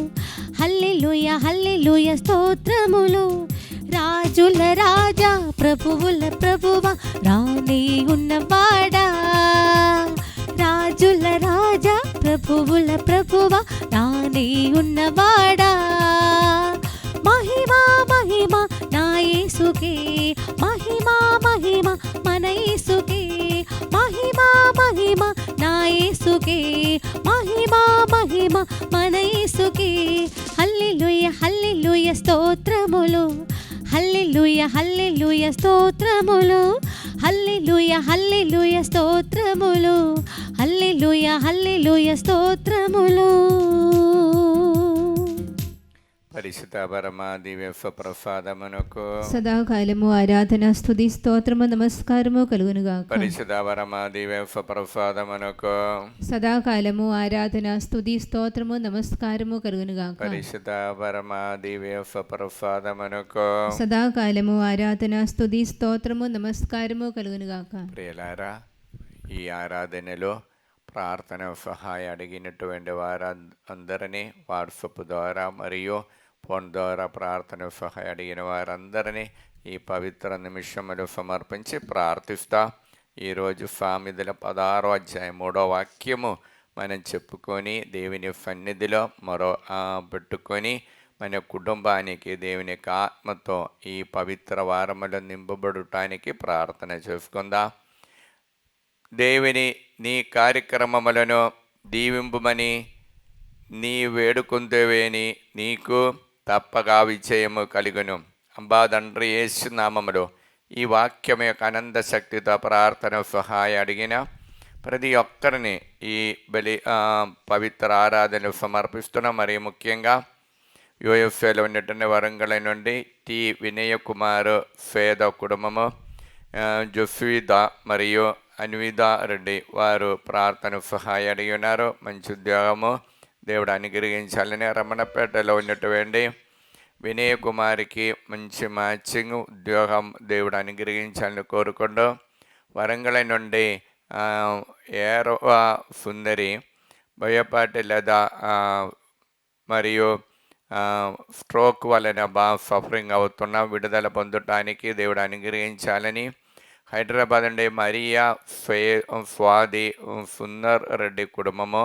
Speaker 1: హల్లెలూయా హల్లెలూయా స్తోత్రములు. రాజుల రాజా ప్రభువుల ప్రభువా రాణి ఉన్నవాడా, రాజుల రాజా ప్రభువుల ప్రభువా రాణి ఉన్నవాడా. మహిమా మహిమ నా యేసుకే, మహిమా మహిమ మన యేసుకే, మహిమా మహిమ నా యేసుకే, మహిమా మహిమ మన యేసుకే. హల్లెలూయా హల్లెలూయా స్తోత్రములు, హల్లెలూయా హల్లెలూయా స్తోత్రములు, హల్లెలూయా హల్లెలూయా స్తోత్రములు, హల్లెలూయా హల్లెలూయా స్తోత్రములు.
Speaker 2: పరిశుద్ధ పరమ దివ్య ప్రసాదమునకు
Speaker 3: సదాకాలము ఆరాధన స్తుతి స్తోత్రము నమస్కారము కలుగునుగాక.
Speaker 2: పరిశుద్ధ పరమ దివ్య ప్రసాదమునకు
Speaker 3: సదాకాలము ఆరాధన స్తుతి స్తోత్రము నమస్కారము కలుగునుగాక.
Speaker 2: పరిశుద్ధ పరమ దివ్య ప్రసాదమునకు
Speaker 3: సదాకాలము ఆరాధన స్తుతి స్తోత్రము నమస్కారము కలుగునుగాక.
Speaker 2: ప్రియులారా, ఈ ఆరాధనలో ప్రార్థన సహాయం అడిగినటువంటి వారందరినీ వాట్సాప్ ద్వారా మరియు ఫోన్ ద్వారా ప్రార్థన సహాయం అడిగిన వారందరినీ ఈ పవిత్ర నిమిషములు సమర్పించి ప్రార్థిస్తా. ఈరోజు సామెతల 16వ అధ్యాయం 3వ వాక్యము మనం చెప్పుకొని దేవుని సన్నిధిలో పెట్టుకొని మన కుటుంబానికి దేవుని యొక్క ఆత్మతో ఈ పవిత్ర వారములో నింపబడటానికి ప్రార్థన చేసుకుందాం. దేవుని నీ కార్యక్రమములను దీవింపుమని నీ వేడుకుందేవేని నీకు తప్పగా విజయము కలుగును. అంబా తండ్రి యేసు నామములో ఈ వాక్యం యొక్క అనంత శక్తితో ప్రార్థన సహాయం అడిగిన ప్రతి ఒక్కరిని ఈ పవిత్ర ఆరాధన సమర్పిస్తున్నాం. మరియు ముఖ్యంగా యూఎస్ఏలో ఉన్నటువంటి వరంగల్ నుండి టి వినయ కుమార్ ఫేద కుటుంబము, జొస్విద మరియు అన్విత రెడ్డి వారు ప్రార్థన సహాయం అడిగి ఉన్నారు. మంచి ఉద్యోగము దేవుడు అనుగ్రహించాలని, రమణపేటలో ఉన్నటువంటి వినయ్ కుమార్కి మంచి మ్యాచింగ్ ఉద్యోగం దేవుడు అనుగ్రహించాలని కోరుకుంటూ, వరంగల్ నుండి ఏరవ సుందరి భయపాటి లేదా మరియు స్ట్రోక్ వలన బాగా సఫరింగ్ అవుతున్న విడుదల పొందటానికి దేవుడు అనుగ్రహించాలని, హైదరాబాద్ నుండి మరియా స్వాది సుందర్ రెడ్డి కుటుంబము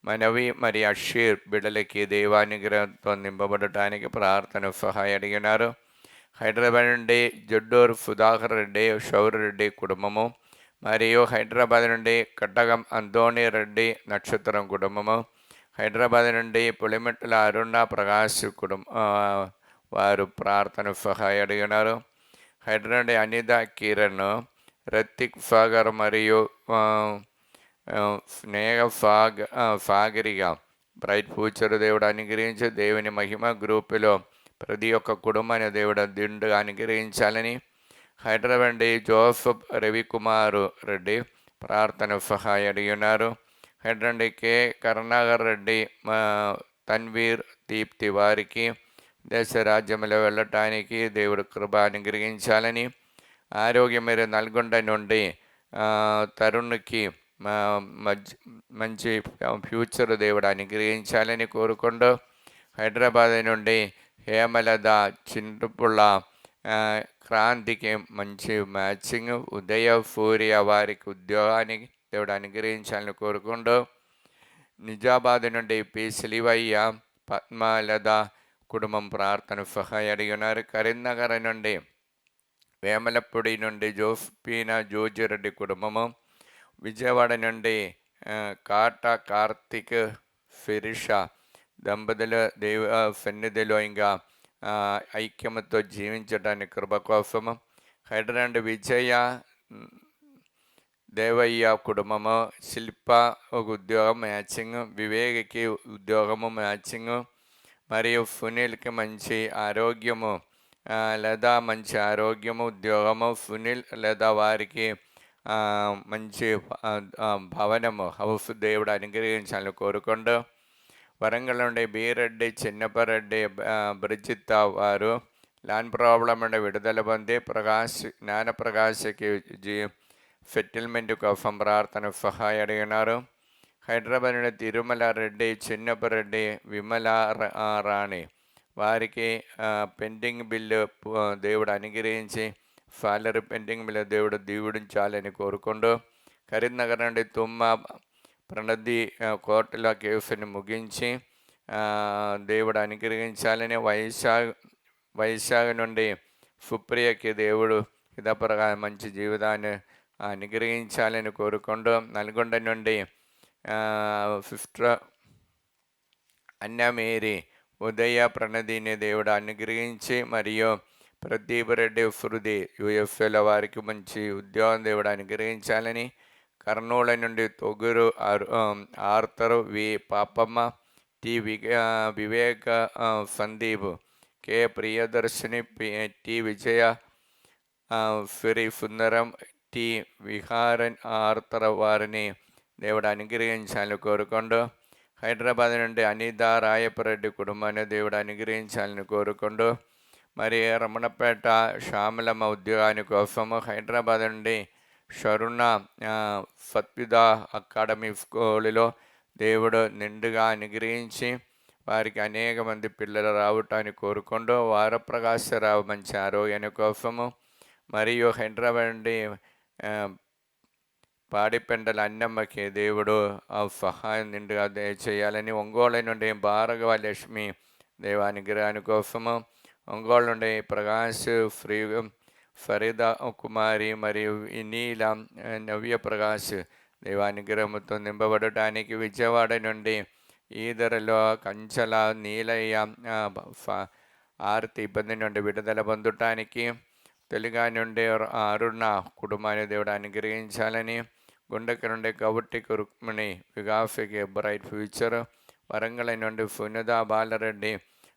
Speaker 2: మనవి మరియు అషీర్ బిడ్డలకి దైవానుగ్రహంతో నింపబడటానికి ప్రార్థన సహాయం అడిగినారు. హైదరాబాద్ నుండి జడ్డూరు సుధాకర్ రెడ్డి షౌర్ రెడ్డి కుటుంబము మరియు హైదరాబాద్ నుండి కట్టగం అంతోణి రెడ్డి నక్షత్రం కుటుంబము, హైదరాబాద్ నుండి పులిమెట్ల అరుణ ప్రకాష్ వారు ప్రార్థన సహాయం అడిగినారు. హైదరాబాద్ నుండి అనిత కిరణ్, రతిక్ సాగర్ మరియు స్నేహ సాగరిగా బ్రైట్ ఫ్యూచర్ దేవుడు అనుగ్రహించి దేవుని మహిమ గ్రూపులో ప్రతి ఒక్క కుటుంబాన్ని దేవుడు దిండుగా అనుగ్రహించాలని, హైదరాబాద్ నుండి జోసఫ్ రవికుమార్ రెడ్డి ప్రార్థన సహాయం అడిగినారు. హైదరాబాద్ నుండి కె కరుణాకర్ రెడ్డి తన్వీర్ దీప్తి వారికి దేశ రాజ్యంలో వెళ్ళటానికి దేవుడు కృప అనుగ్రహించాలని, ఆరోగ్యం మీరు నల్గొండ నుండి తరుణ్కి మంచి ఫ్యూచర్ దేవుడు అనుగ్రహించాలని కోరుకుంటూ, హైదరాబాద్ నుండి హేమలత చింటుపుళ్ళ క్రాంతికి మంచి మ్యాచింగ్, ఉదయ సూర్య వారికి ఉద్యోగానికి దేవుడు అనుగ్రహించాలని కోరుకుంటూ, నిజామాబాద్ నుండి పి శిలివయ్య పద్మలత కుటుంబం ప్రార్థన సహాయం అడిగినారు. కరీంనగర్ నుండి వేమలపూడి నుండి జోస్పీనా జోజిరెడ్డి కుటుంబము, విజయవాడ నుండి కాటా కార్తిక్ శిరీష దంపతుల సన్నిధిలో ఇంకా ఐక్యమతో జీవించడానికి కృప కోసము, హైదరాబాద్ విజయ దేవయ్య కుటుంబము, శిల్ప ఒక ఉద్యోగం మ్యాచింగ్, వివేక్కి ఉద్యోగము మ్యాచింగ్ మరియు సునీల్కి మంచి ఆరోగ్యము లేదా మంచి ఆరోగ్యము ఉద్యోగము, సునీల్ లేదా వారికి మంచి భవనము హౌస్ దేవుడు అనుగ్రహించాలని కోరుకుంటూ, వరంగల్ నుండి బీరెడ్డి చిన్నపరెడ్డి బ్రిజిత్ వారు ల్యాండ్ ప్రాబ్లం నుండి విడుదల పొంది జ్ఞానప్రకాశ్కి సెటిల్మెంట్ కోసం ప్రార్థన సహాయం అడిగినారు. హైదరాబాద్ నుండి తిరుమల రెడ్డి చిన్నపరెడ్డి విమల రాణి వారికి పెండింగ్ బిల్లు దేవుడు అనుగ్రహించి సాలరీ పెండింగ్ బిల్లు దేవుడు దీవుడించాలని కోరుకుంటూ, కరీంనగర్ నుండి తుమ్మ ప్రణతి కోర్టుల కేసుని ముగించి దేవుడు అనుగ్రహించాలని, వైశాఖ నుండి సుప్రియకి దేవుడు హితప్రకారం మంచి జీవితాన్ని అనుగ్రహించాలని కోరుకుంటూ, నల్గొండ నుండి సిస్టర్ అన్నమేరి ఉదయ ప్రణతిని దేవుడు అనుగ్రహించి మరియు ప్రదీప్ రెడ్డి శృతి యుఎఫ్ఏల వారికి మంచి ఉద్యోగం దేవుడు అనుగ్రహించాలని, కర్నూలు నుండి తొగురు ఆర్థర్ వి పాపమ్మ, టి వివేక సందీప్, కె ప్రియదర్శిని, టి విజయ శ్రీ సుందరం, టి విహారన్ ఆర్థర్ వారిని దేవుడు అనుగ్రహించాలని కోరుకుంటూ, హైదరాబాద్ నుండి అనిత రాయపరెడ్డి కుటుంబాన్ని దేవుడు అనుగ్రహించాలని కోరుకుంటూ, మరి రమణపేట శ్యామలమ్మ ఉద్యోగాని కోసము, హైదరాబాద్ నుండి షరుణ సత్విదా అకాడమీ స్కూలులో దేవుడు నిండుగా అనుగ్రహించి వారికి అనేక మంది పిల్లలు రావటాన్ని కోరుకుంటూ, వారప్రకాశరావు మంచి ఆరోగ్యాన్ని కోసము, మరియు హైదరాబాద్ నుండి పాడిపెండల అన్నమ్మకి దేవుడు సహాయం నిండుగా చేయాలని, ఒంగోలు నుండి భార్గవ లక్ష్మి దేవానుగ్రహాని కోసము, ఒంగోలు నుండి ప్రకాష్ ఫరీద కుమారి మరియు నీల నవ్య ప్రకాష్ దేవానుగ్రహంతో నింపబడటానికి, విజయవాడ నుండి ఈదరలో కంచల నీలయ్య ఆర్తి ఇబ్బంది నుండి విడుదల పొందటానికి, తెలుగు నుండి అరుణ కుటుంబాన్ని దేవుడు అనుగ్రహించాలని, గుండెకి నుండి కవుటికి రుక్మిణి వికాఫ్కి బ్రైట్ ఫ్యూచర్, వరంగల్ నుండి సునిత బాలరెడ్డి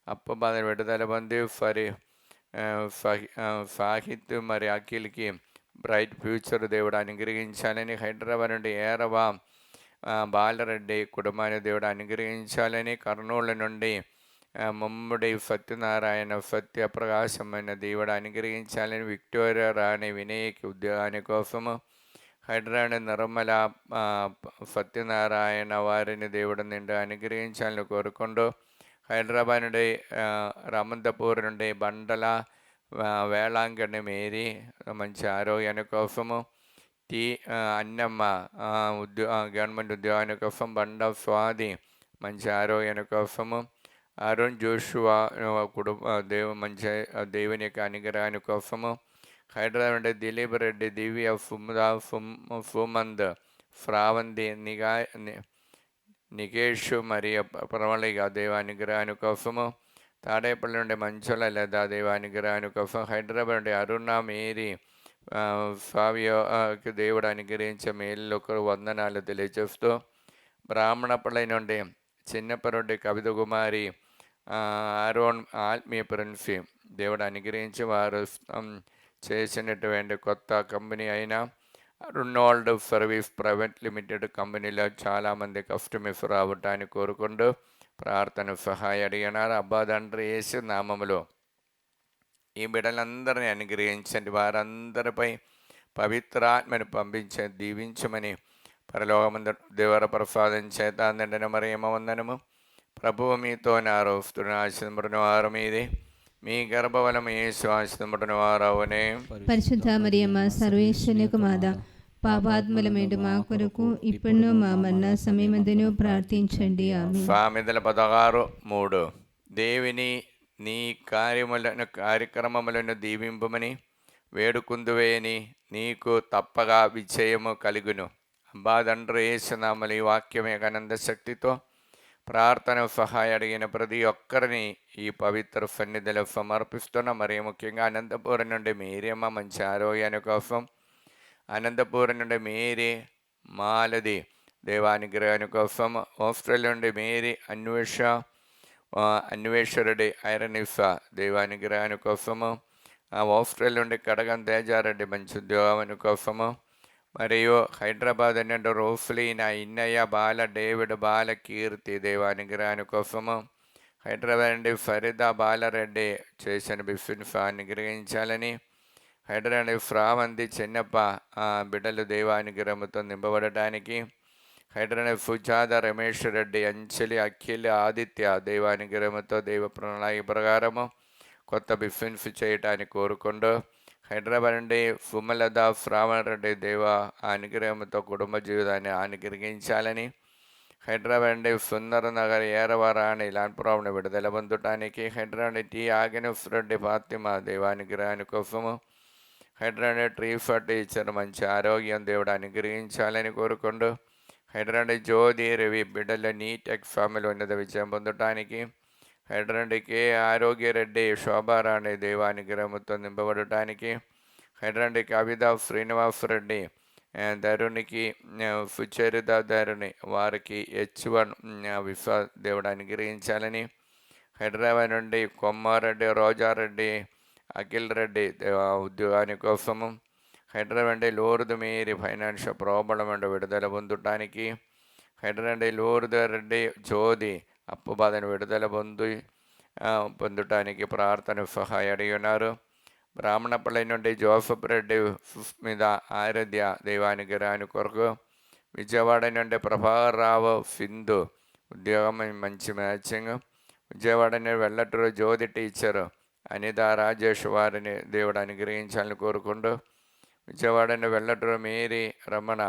Speaker 2: అప్పబాధ విడుదల పొంది సాహిత్ మరి అఖిల్కి బ్రైట్ ఫ్యూచర్ దేవుడు అనుగ్రహించాలని, హైదరాబాద్ నుండి ఏరవ బాలరెడ్డి కుటుంబాన్ని దేవుడు అనుగ్రహించాలని, కర్నూలు నుండి ముమ్మడి సత్యనారాయణ సత్యప్రకాశమైన దేవుడు అనుగ్రహించాలని, విక్టోరియా రాణి వినయ్కి ఉద్యోగాని కోసము, హైదరాబాద్ నిర్మల సత్యనారాయణ వారిని దేవుడు నిండు అనుగ్రహించాలని కోరుకుంటూ, హైదరాబాద్ నుండి రామంతపూర్ నుండి బండల వేళాంకణి మేరీ మంచి ఆరోగ్యాని కోసము, అన్నమ్మ గవర్నమెంట్ ఉద్యోగాని కోసం, బండ స్వాది మంచి ఆరోగ్యాని కోసము, అరుణ్ జోషువా మంచి దేవుని యొక్క అనుగ్రహాని కోసము, హైదరాబాద్ నుండి దిలీప్ రెడ్డి, దివ్య, సుమంద్, శ్రావంతి, నికేష్ మరియు ప్రవళిక దేవానుగ్రహాని కోసము, తాడేపల్లి నుండి మంచుల లేదా దేవానుగ్రహాని కోసం, హైదరాబాద్ నుండి అరుణ మేరీ ఫావియోకి దేవుడు అనుగ్రహించే మేలులకు వందనాలు తెలియజేస్తూ, బ్రాహ్మణపల్లి నుండి చిన్నపరుండి కవిత కుమారి అరుణ్ ఆత్మీయ ప్రిన్సి దేవుడు అనుగ్రహించి వారు చేసినటువంటి కొత్త కంపెనీ అయిన రునాల్డ్ సర్వీస్ ప్రైవేట్ లిమిటెడ్ కంపెనీలో చాలామంది కస్టమర్స్ రావటాన్ని కోరుకుంటూ ప్రార్థన సహాయ అడిగినారు. అబ్బా తండ్రి యేసు నామములో ఈ బిడ్డలందరినీ అనుగ్రహించండి, వారందరిపై పవిత్రాత్మని పంపించే దీవించమని పరలోకమందు దేవర ప్రసాదం చేత నిండిన మరియమ్మ వందనము. ప్రభువు మీతో నారోస్తున్న ఆశీర్వదింపబడిన వారు మీదే, మీ గర్భఫలము యేసు ఆశీర్వదింపబడిన వారవునే.
Speaker 3: పరిశుద్ధ మరియమ్మ సర్వేశ్వరునికి మాత, పాపాత్ములమేంటి మా కొరకు ఇప్పుడు మా మరణ సమయమందును ప్రార్థించండి. ఆమేన్.
Speaker 2: సామెతల 16:3 దేవిని నీ కార్యక్రమములను దీవింపమని వేడుకుందువేని నీకు తప్పగా విజయము కలుగును. అబ్బా తండ్రి యేసునామములో ఈ వాక్యమే అనంత శక్తితో ప్రార్థన సహాయ అడిగిన ప్రతి ఒక్కరిని ఈ పవిత్ర సన్నిధిలో సమర్పిస్తున్న. మరి ముఖ్యంగా అనంతపురం నుండి మేరియమ్మ మంచి ఆరోగ్యాని కోసం, అనంతపురం నుండి మేరీ మాలది దేవానుగ్రహాని కోసం, ఆస్ట్రేలియా నుండి మేరీ అన్వేషరెడ్డి ఐరనిఫా దేవానుగ్రహాని కోసము, ఆస్ట్రేలియా నుండి కడగం తేజారెడ్డి మంచి ఉద్యోగాని కోసము, మరియు హైదరాబాద్ నుండి రోఫ్లీనా ఇన్నయ్య బాల డేవిడ్ బాల కీర్తి దేవానుగ్రహాని కోసము, హైదరాబాద్ నుండి ఫరీదా బాలరెడ్డి చేసిన బిఫిన్ఫా అనుగ్రహించాలని, హైదరాబాద్ నుండి ఫ్రావంతి చిన్నప్ప బిడ్డలు దేవానుగ్రహంతో నింపబడటానికి, హైదరాబాద్ సుజాత రమేష్ రెడ్డి అంచలి అఖిల్ ఆదిత్య దేవానుగ్రహంతో దైవ ప్రణాళిక ప్రకారము కొత్త బిఫిన్స్ చేయటానికి కోరుకుంటూ, హైదరాబాద్ నుండి సుమలత శ్రావణ రెడ్డి దేవ అనుగ్రహంతో కుటుంబ జీవితాన్ని అనుగ్రహించాలని, హైదరాబాద్ నుండి సుందర నగర్ ఏరవరాణి లాన్పురావుని విడుదల పొందటానికి, హైదరాబాద్ నుండి టి ఆగనఫ్ రెడ్డి ఫాతిమా దేవానుగ్రహాని కోసము, హైదరాబాద్ నుండి ట్రీఫర్ టీచర్ మంచి ఆరోగ్యం దేవుడు అనుగ్రహించాలని కోరుకుంటూ, హైదరాబాద్ జ్యోతి రవి బిడ్డల నీట్ ఎగ్జామ్లో ఉన్నత విజయం పొందటానికి, హైదరాబాద్ కే ఆరోగ్యరెడ్డి శోభారాణి దేవానుగ్రహంతో నింపబడటానికి, హైదరాబాద్ కవిత శ్రీనివాస్ రెడ్డి ధరునికి సుచరిత ధరుని వారికి H1 విశ్వ దేవుడు అనుగ్రహించాలని, హైదరాబాద్ నుండి కొమ్మారెడ్డి రోజారెడ్డి అఖిల్ రెడ్డి ఉద్యోగాని కోసము, హైదరాబాద్ నుండి Lourdu Mary financial problem and విడుదల పొందటానికి, హైదరాబాద్ నుండి లూర్దు రెడ్డి జ్యోతి అప్పు బాధను విడుదల పొందటానికి ప్రార్థన సహాయ అడిగి ఉన్నారు. బ్రాహ్మణపల్లి నుండి జోసఫ్ రెడ్డి సుస్మిత ఆరాధ్య దైవానుగ్రహాని కొరకు, విజయవాడ నుండి ప్రభాకర్ రావు సింధు ఉద్యోగం మంచి మ్యాచింగ్, విజయవాడ నుండి వెల్లటూరు జ్యోతి టీచర్ అనిత రాజేష్ వారిని దేవుడు అనుగ్రహించాలని కోరుకుంటూ, విజయవాడ నుండి వెల్లటూరు మేరీ రమణ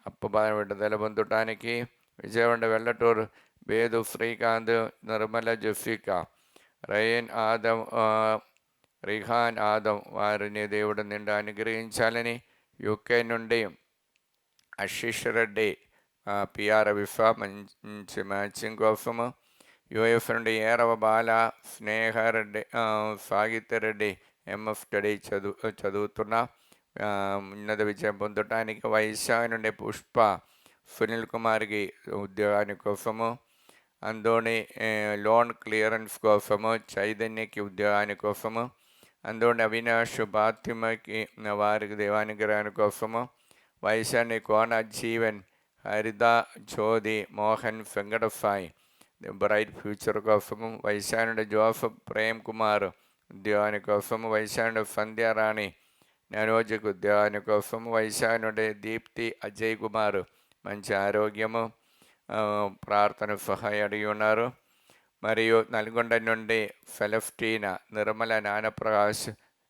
Speaker 2: అప్పు బాధ విడుదల పొందటానికి, విజయవాడ వెల్లటూరు వేదు శ్రీకాంత్ నిర్మల జెఫికా రిహాన్ ఆదం వారిని దేవుడు నిండా అనుగ్రహించాలని, యూకే నుండి ఆశీష్ రెడ్డి పిఆర్ విఫా మంచి మ్యాచింగ్ కోసము, యుఎఫ్ నుండి ఏరవ బాల స్నేహారెడ్డి సాగిత్యరెడ్డి ఎంఎఫ్ స్టడీ చదువుతున్న ఉన్నత విజయం పొందటానికి, వైశాఖ నుండి పుష్ప సునీల్ కుమార్కి ఉద్యోగాని కోసము, అందోని లోన్ క్లియరెన్స్ కోసము, చైతన్యకి ఉద్యోగాని కోసము, అందోని అవినాష్ ఫాతిమకి వారికి దేవానుగ్రహాని కోసము, వైశాఖి కోన జీవన్ ഹരിത, ജ്യോതി, മോഹൻ, വെങ്കടഫായ് ബ്രൈറ്റ് ഫ്യൂച്ചർ കോഫമും വൈശാനുടെ ജോസഫ് പ്രേംകുമാർ ഉദ്യാന കോഫം വൈശാനുടെ സന്ധ്യ റാണി നരോജക്ക് ఉద్యాన కోసం వైశానుడే దీప్తి అజయ్ కుమార్ మంచి ఆరోగ్యము ప్రార్థన సహాయ అడిగి ఉన్నారు. మరియు నల్గొండ నుండి ఫెలఫ్టీనా నిర్మల నానప్రకాష్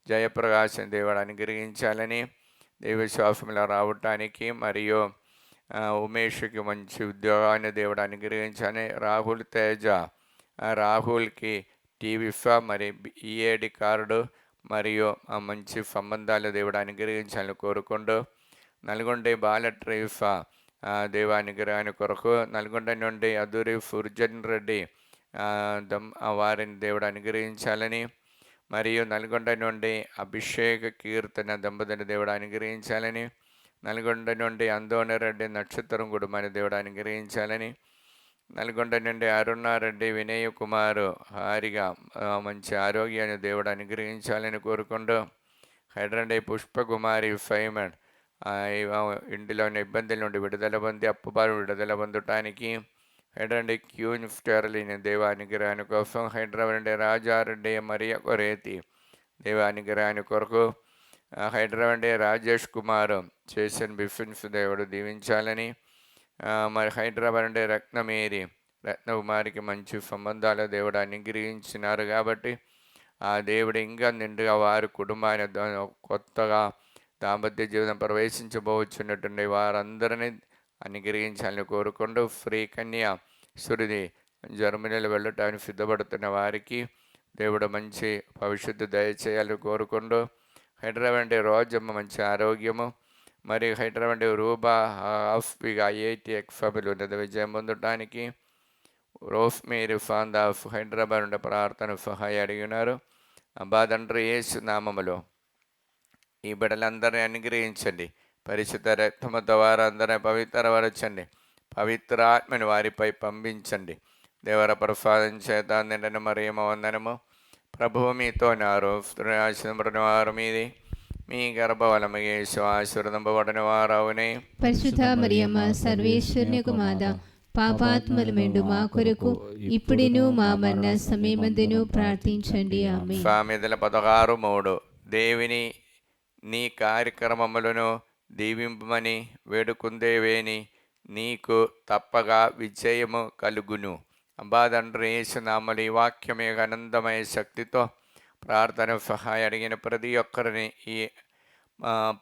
Speaker 2: జయప్రకాష్ దేవుడు అనుగ్రహించాలని దైవశ్వాసంలో రావటానికి మరియు ఉమేష్కి మంచి ఉద్యోగాన్ని దేవుడు అనుగ్రహించాలని రాహుల్ తేజ రాహుల్కి టీవీఫా మరి ఈఏడి కార్డు మరియు మంచి సంబంధాలు దేవుడు అనుగ్రహించాలని కోరుకుంటూ నల్గొండ బాల ట్రీఫా దేవానుగ్రహాన్ని కొరకు నల్గొండ నుండి అదూరి ఫుర్జన్ రెడ్డి వారిని దేవుడు అనుగ్రహించాలని మరియు నల్గొండ నుండి అభిషేక కీర్తన దంపతుని దేవుడు అనుగ్రహించాలని నల్గొండ నుండి అందోనరెడ్డి నక్షత్రం కుటుంబాన్ని దేవుడు అనుగ్రహించాలని నల్గొండ నుండి అరుణారెడ్డి వినయ్ కుమార్ హారిగా మంచి ఆరోగ్యాన్ని దేవుడు అనుగ్రహించాలని కోరుకుంటూ హైదరాబాద్ పుష్పకుమారి ఫైమన్ ఇంటిలోని ఇబ్బందుల నుండి విడుదల పొంది అప్పుబారు విడుదల పొందటానికి హైదరాబాద్ క్యూన్ స్టెర్లిన్ దేవానుగ్రహాన్ని కోసం హైదరాబాద్ నుండి రాజారెడ్డి మరియ కొరేతి దేవానుగ్రహాన్ని కొరకు హైదరాబాద్ రాజేష్ కుమార్ చేసిన బిఫిన్స్ దేవుడు దీవించాలని మరి హైదరాబాద్ నుండి రత్నకుమారికి మంచి సంబంధాలు దేవుడు అనుగ్రహించినారు కాబట్టి ఆ దేవుడు ఇంకా నిండుగా వారి కుటుంబాన్ని కొత్తగా దాంపత్య జీవితం ప్రవేశించబోచున్నటువంటి వారందరినీ అనుగ్రహించాలని కోరుకుంటూ ఫ్రీ కన్య సురిది జర్మనీలో వెళ్ళటానికి సిద్ధపడుతున్న వారికి దేవుడు మంచి భవిష్యత్తు దయచేయాలని కోరుకుంటూ హైదరాబాద్ రోజమ్మ మంచి ఆరోగ్యము మరియు హైదరాబాద్ రూబా హాఫ్గా ఐఐటి ఎక్ఫాబిల్ ఉన్నత విజయం పొందటానికి రోస్మేరీ ఫాంద్ ఆఫ్ హైదరాబాద్ నుండి ప్రార్థన సహాయ అడిగినారు. అబ్బా తండ్రి యేసు నామములో ఈ బిడ్డలందరినీ అనుగ్రహించండి. పరిశుద్ధ రక్తము ద్వారా అందరినీ పవిత్రపరచండి. పవిత్ర ఆత్మని వారిపై పంపించండి. దేవర ప్రసాదం చేత నిండిన మరియమ్మ వందనము. ప్రభువు మీతో నారు ఆశీర్వదించిన వారు మీది, మీ గర్భఫలము యేసు ఆశీర్వదింపబడిన వారవునే.
Speaker 3: పరిశుద్ధ మరియమ్మ సర్వేశ్వరుని యొక్క మాత, పాపాత్మల మెండు మా కొరకు ఇప్పుడును మా మరణ సమయమందును ప్రార్థించండి. ఆమేన్.
Speaker 2: సామెతల 16:3 దేవుని నీ కార్యక్రమములను దీవింపమని వేడుకుందేవేని నీకు తప్పగా విజయము కలుగును. అబ్బా తండ్రి యేసు నామములో ఈ వాక్యమే ఆనందమయ శక్తితో ప్రార్థన సహాయ అడిగిన ప్రతి ఒక్కరిని ఈ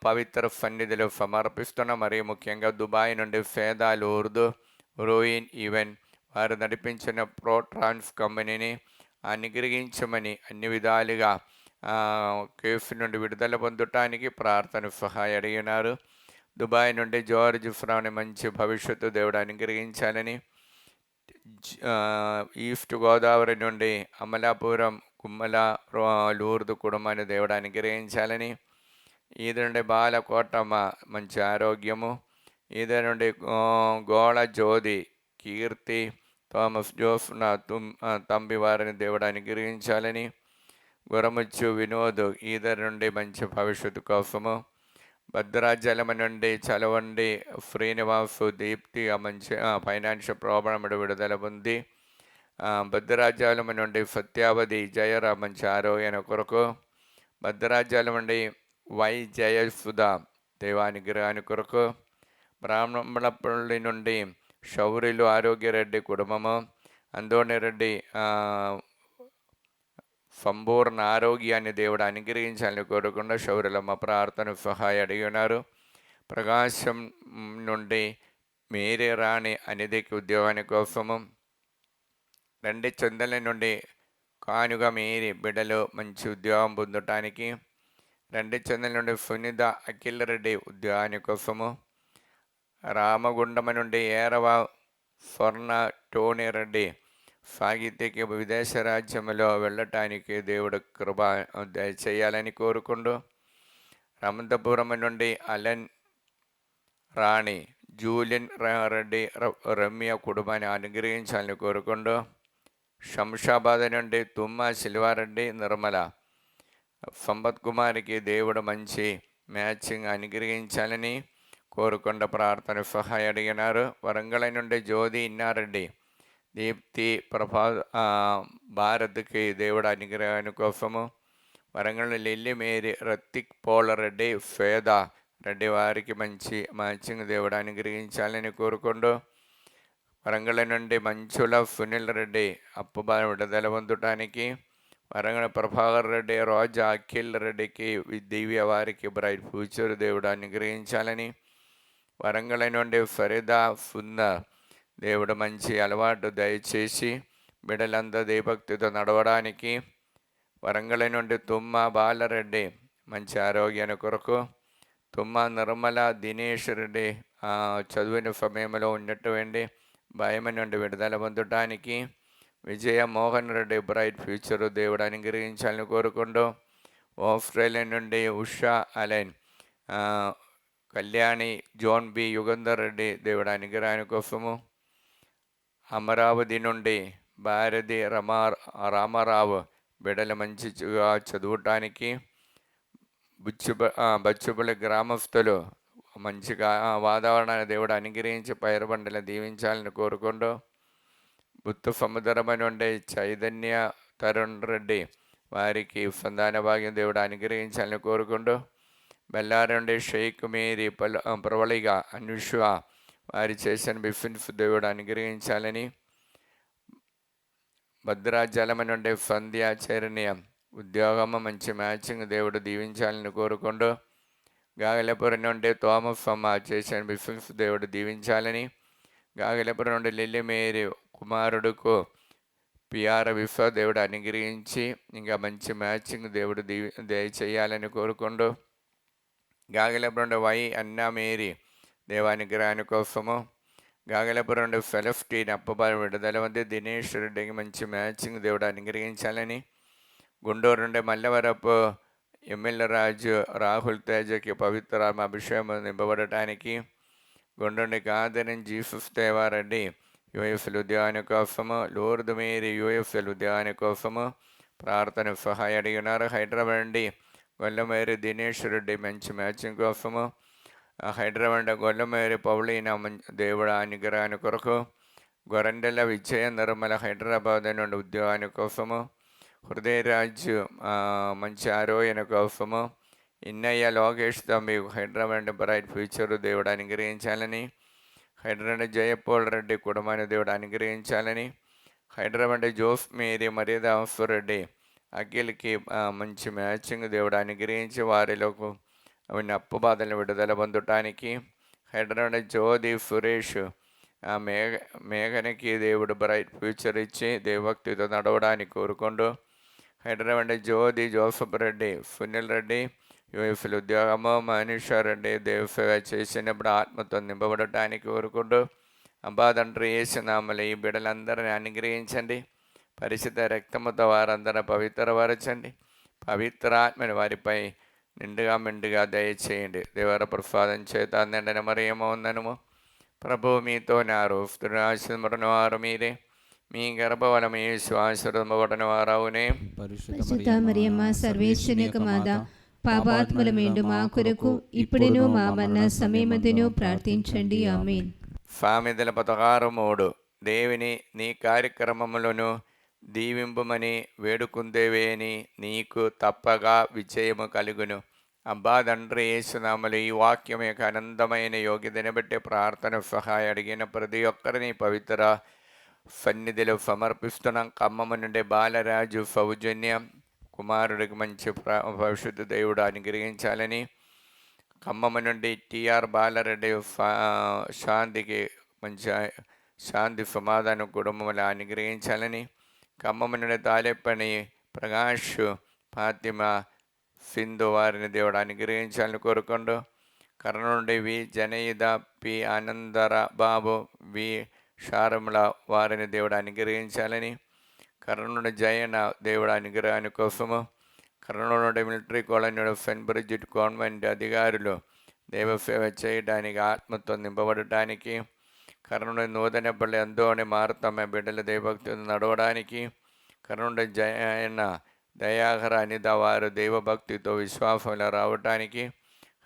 Speaker 2: పవిత్ర సన్నిధిలో సమర్పిస్తున్న. మరియు ముఖ్యంగా దుబాయ్ నుండి ఫేదాలు ఉర్దూ రోయిన్ ఈవెన్ వారు నడిపించిన ప్రోట్రాన్స్ కంపెనీని అనుగ్రహించమని అన్ని విధాలుగా కేసు నుండి విడుదల పొందటానికి ప్రార్థన సహాయ అడిగినారు. దుబాయ్ నుండి జార్జ్ ఫ్రాని మంచి భవిష్యత్తు దేవుడు అనుగ్రహించాలని, ఈస్ట్ గోదావరి నుండి అమలాపురం కుమ్మల లూర్దు కుటుంబాన్ని దేవుడు అనుగ్రహించాలని, ఈద నుండి బాలకోటమ్మ మంచి ఆరోగ్యము, ఈద నుండి గోళ జ్యోతి కీర్తి థామస్ జోఫ్న తంబి వారిని దేవుడు అనుగ్రహించాలని, గురముచ్చు వినోద్ ఈద నుండి మంచి భవిష్యత్తు కోసము, భద్రాచలం నుండి చలవండి శ్రీనివాసు దీప్తి మంచి ఫైనాన్షియల్ ప్రాబ్లం విడుదల పొంది, భద్రాచలం నుండి సత్యావతి జయరా మంచి ఆరోగ్యాల కొరకు, భద్రాచలం నుండి వై జయసుధ దేవానుగ్రహాన్ని కొరకు, బ్రాహ్మణపల్లి నుండి శౌరిలు ఆరోగ్యరెడ్డి కుటుంబము, అందోనిరెడ్డి సంపూర్ణ ఆరోగ్యాన్ని దేవుడు అనుగ్రహించాలని కోరుకుండా శౌర్యులమ్మ ప్రార్థన సహాయ అడిగినారు. ప్రకాశం నుండి మేరీ రాణి అనిధికి ఉద్యోగాని కోసము, రెండు చందల నుండి కానుగా మేరీ బిడ్డలు మంచి ఉద్యోగం పొందటానికి, రెండు చందల నుండి సునీత అఖిల్ రెడ్డి ఉద్యోగాని కోసము, రామగుండమ నుండి ఏరవ స్వర్ణ టోనీ రెడ్డి సాహిత్యకి విదేశ రాజ్యంలో వెళ్ళటానికి దేవుడు కృప చేయాలని కోరుకుంటూ, రమంతపురం నుండి అలన్ రాణి జూలియన్ రెడ్డి రమ్య కుటుంబాన్ని అనుగ్రహించాలని కోరుకుంటూ, శంషాబాద్ నుండి తుమ్మ శిల్వారెడ్డి నిర్మల సంపత్ కుమార్కి దేవుడు మంచి మ్యాచింగ్ అనుగ్రహించాలని, కోరుకొండ ప్రార్థన సహాయ అడిగినారు. వరంగల్ నుండి జ్యోతి ఇన్నారెడ్డి, దీప్తి ప్రభా భారత్కి దేవుడు అనుగ్రహాన్ని కోసము. వరంగల్ లిల్లీ మేరీ, రతిక్ పోలరెడ్డి, ఫేద రెడ్డి వారికి మంచి మ్యాచింగ్ దేవుడు అనుగ్రహించాలని కోరుకుంటూ, వరంగల్ నుండి మంచుల సునీల్ రెడ్డి అప్పు విడుదల పొందటానికి, వరంగల్ ప్రభాకర్ రెడ్డి, రోజా అఖిల్ రెడ్డికి దివ్య వారికి బ్రైట్ ఫ్యూచర్ దేవుడు అనుగ్రహించాలని, వరంగల్ నుండి ఫరీదా సుందర్ దేవుడు మంచి అలవాటు దయచేసి బిడ్డలంతా దేభక్తితో నడవడానికి, వరంగల్ నుండి తుమ్మ బాలరెడ్డి మంచి ఆరోగ్యాన్ని కొరకు, తుమ్మ నిర్మల దినేష్ రెడ్డి చదివిన సమయంలో ఉన్నటువంటి భయం నుండి విడుదల పొందటానికి, విజయ మోహన్ రెడ్డి బ్రైట్ ఫ్యూచర్ దేవుడు అనుగ్రహించాలని కోరుకుంటూ, ఆస్ట్రేలియా నుండి Usha Allen, Kalyani John B Yugandhar Reddy దేవుడు అనుగ్రహాని కోసము, అమరావతి నుండి భారతి రామారావు బిడ్డలు మంచిగా చదవటానికి, బచ్చుపల్లి గ్రామస్తులు మంచిగా వాతావరణాన్ని దేవుడు అనుగ్రహించి పైరు పంటలు దీవించాలని కోరుకుంటూ, బుత్తు సముద్రం నుండి చైతన్య తరుణ్ రెడ్డి వారికి సంతాన భాగ్యం దేవుడు అనుగ్రహించాలని కోరుకుంటూ, బెల్లారి నుండి షేక్ మేరీ ప్రవళిక అనుష వారి చేసిన బిఫిన్స్ దేవుడు అనుగ్రహించాలని, భద్రాచలం నుండి సంధ్య చైరణ్యం ఉద్యోగము మంచి మ్యాచింగ్ దేవుడు దీవించాలని కోరుకుంటూ, గాగలపురం నుండి థామస్ అమ్మ చేసిన బిఫిన్స్ దేవుడు దీవించాలని, గాగలపురం నుండి లిల్లీ మేరీ కుమారుడుకు పిఆర్ విశ్వ దేవుడు అనుగ్రహించి ఇంకా మంచి మ్యాచింగ్ దేవుడు దయచేయాలని కోరుకుంటూ, గాగలపురం నుండి వై అన్నా మేరీ దేవానుగ్రహాని కోసము, గాగలపురం నుండి ఫెలస్టీన్ అప్పబారి విడుదల ఉంది దినేష్ రెడ్డికి మంచి మ్యాచింగ్ దేవుడు అనుగ్రహించాలని, గుంటూరు నుండి మల్లవరపు ఎమ్మెల్యే రాజు రాహుల్ తేజకి పవిత్ర అభిషేకం నింపబడటానికి, గుంటూరు కాదరి జీసస్ దేవారెడ్డి యూఎఫ్ఎల్ ఉద్యాన కోసము, లూర్దు మేరీ యూఎఫ్ఎల్ ఉద్యాన కోసము ప్రార్థన సహాయ అడిగినారు. హైదరాబాద్ నుండి గొల్లమేరి దినేష్ రెడ్డి మంచి మ్యాచింగ్ కోసము, హైదరాబాద్ గొల్లమేరి పౌలీన దేవుడు అనుగ్రహాన్ని కొరకు, గొరండెల విజయ నిర్మల హైదరాబాద్ నుండి ఉద్యోగాని కోసము, హృదయరాజు మంచి ఆరోగ్యం కోసము, ఇన్నయ్య లోకేష్ తమ్మి హైదరాబాద్ బ్రైట్ ఫ్యూచర్ దేవుడు అనుగ్రహించాలని, హైదరాబాద్ జయపాల్ రెడ్డి కుటుంబాన్ని దేవుడు అనుగ్రహించాలని, హైదరాబాద్ జోస్ మేరీ మర్యాదాస్ రెడ్డి అఖిల్కి మంచి మ్యాచింగ్ దేవుడు అనుగ్రహించి వారిలోకి అవి అప్పు బాధలను విడుదల పొందటానికి, హైదరాబాద్ జ్యోతి సురేష్ మేఘనకి దేవుడు బ్రైట్ ఫ్యూచర్ ఇచ్చి దేవభక్తితో నడవడానికి కోరుకుంటూ, హైదరాబాద్ జ్యోతి జోసఫ్ రెడ్డి సునీల్ రెడ్డి యూఎఫ్ఎల్ ఉద్యోగము, మనీషా రెడ్డి దేవసేవ చేసినప్పుడు ఆత్మతో నింపబడటానికి కోరుకుంటూ, అబ్బా తండ్రి యేసునామములో ఈ బిడ్డలందరినీ అనుగ్రహించండి, పరిశుద్ధ రక్తముతో వారందరూ పవిత్రపరచండి, పవిత్ర ఆత్మని వారిపై నిండుగా మెండుగా దయచేయండి. దేవర ప్రసాదం చేత నిండిన మరియమ్మ వందనము, ప్రభువు మీతో నారు ఆశీర్వదించబడిన వారు మీరే, మీ గర్భఫలము యేసు ఆశీర్వదించబడిన వారవునే.
Speaker 3: పరిశుద్ధ మరియమ్మ సర్వేశ్వరుని యొక్క మాత, పాపాత్ములమేండు మా కొరకు ఇప్పుడును మా మరణ సమయమందును ప్రార్థించండి. ఆమేన్.
Speaker 2: సామెతల 16:3 దేవుని నీ కార్యక్రమములను దీవింపుమని వేడుకుందేవేని నీకు తప్పగా విజయము కలుగును. అబ్బా తండ్రి యేసునామములో ఈ వాక్యం యొక్క అనంతమైన యోగ్యతను బట్టి ప్రార్థన సహాయ అడిగిన ప్రతి ఒక్కరిని పవిత్ర సన్నిధిలో సమర్పిస్తున్నాం. ఖమ్మము నుండి బాలరాజు సౌజన్య కుమారుడికి మంచి భవిష్యత్తు దేవుడు అనుగ్రహించాలని, ఖమ్మము నుండి టిఆర్ బాలరెడ్డి శాంతికి మంచి శాంతి సమాధానం కుటుంబంలో అనుగ్రహించాలని, ఖమ్మము నుండి తాలేపని ప్రకాష్ ఫాతిమా సింధు వారిని దేవుడు అనుగ్రహించాలని కోరుకుంటూ, కర్నూలు నుండి వి జనయిద పి ఆనందర బాబు వి షారముల వారిని దేవుడు అనుగ్రహించాలని, కర్నూలు నుండి జయన దేవుడు అనుగ్రహాని కోసము, కర్నూలు నుండి మిలిటరీ కాలనీ సెయింట్ బ్రిజిట్ కాన్వెంట్ అధికారులు దేవసేవ చేయడానికి ఆత్మతో నింపబడటానికి, కర్నూలు నూతనపల్లి అందోని మారుతమ్మ బిడ్డల దేవభక్తితో నడవడానికి, కర్నూలు జయన దయాకర అనిత వారు దేవభక్తితో విశ్వాసంలో రావటానికి,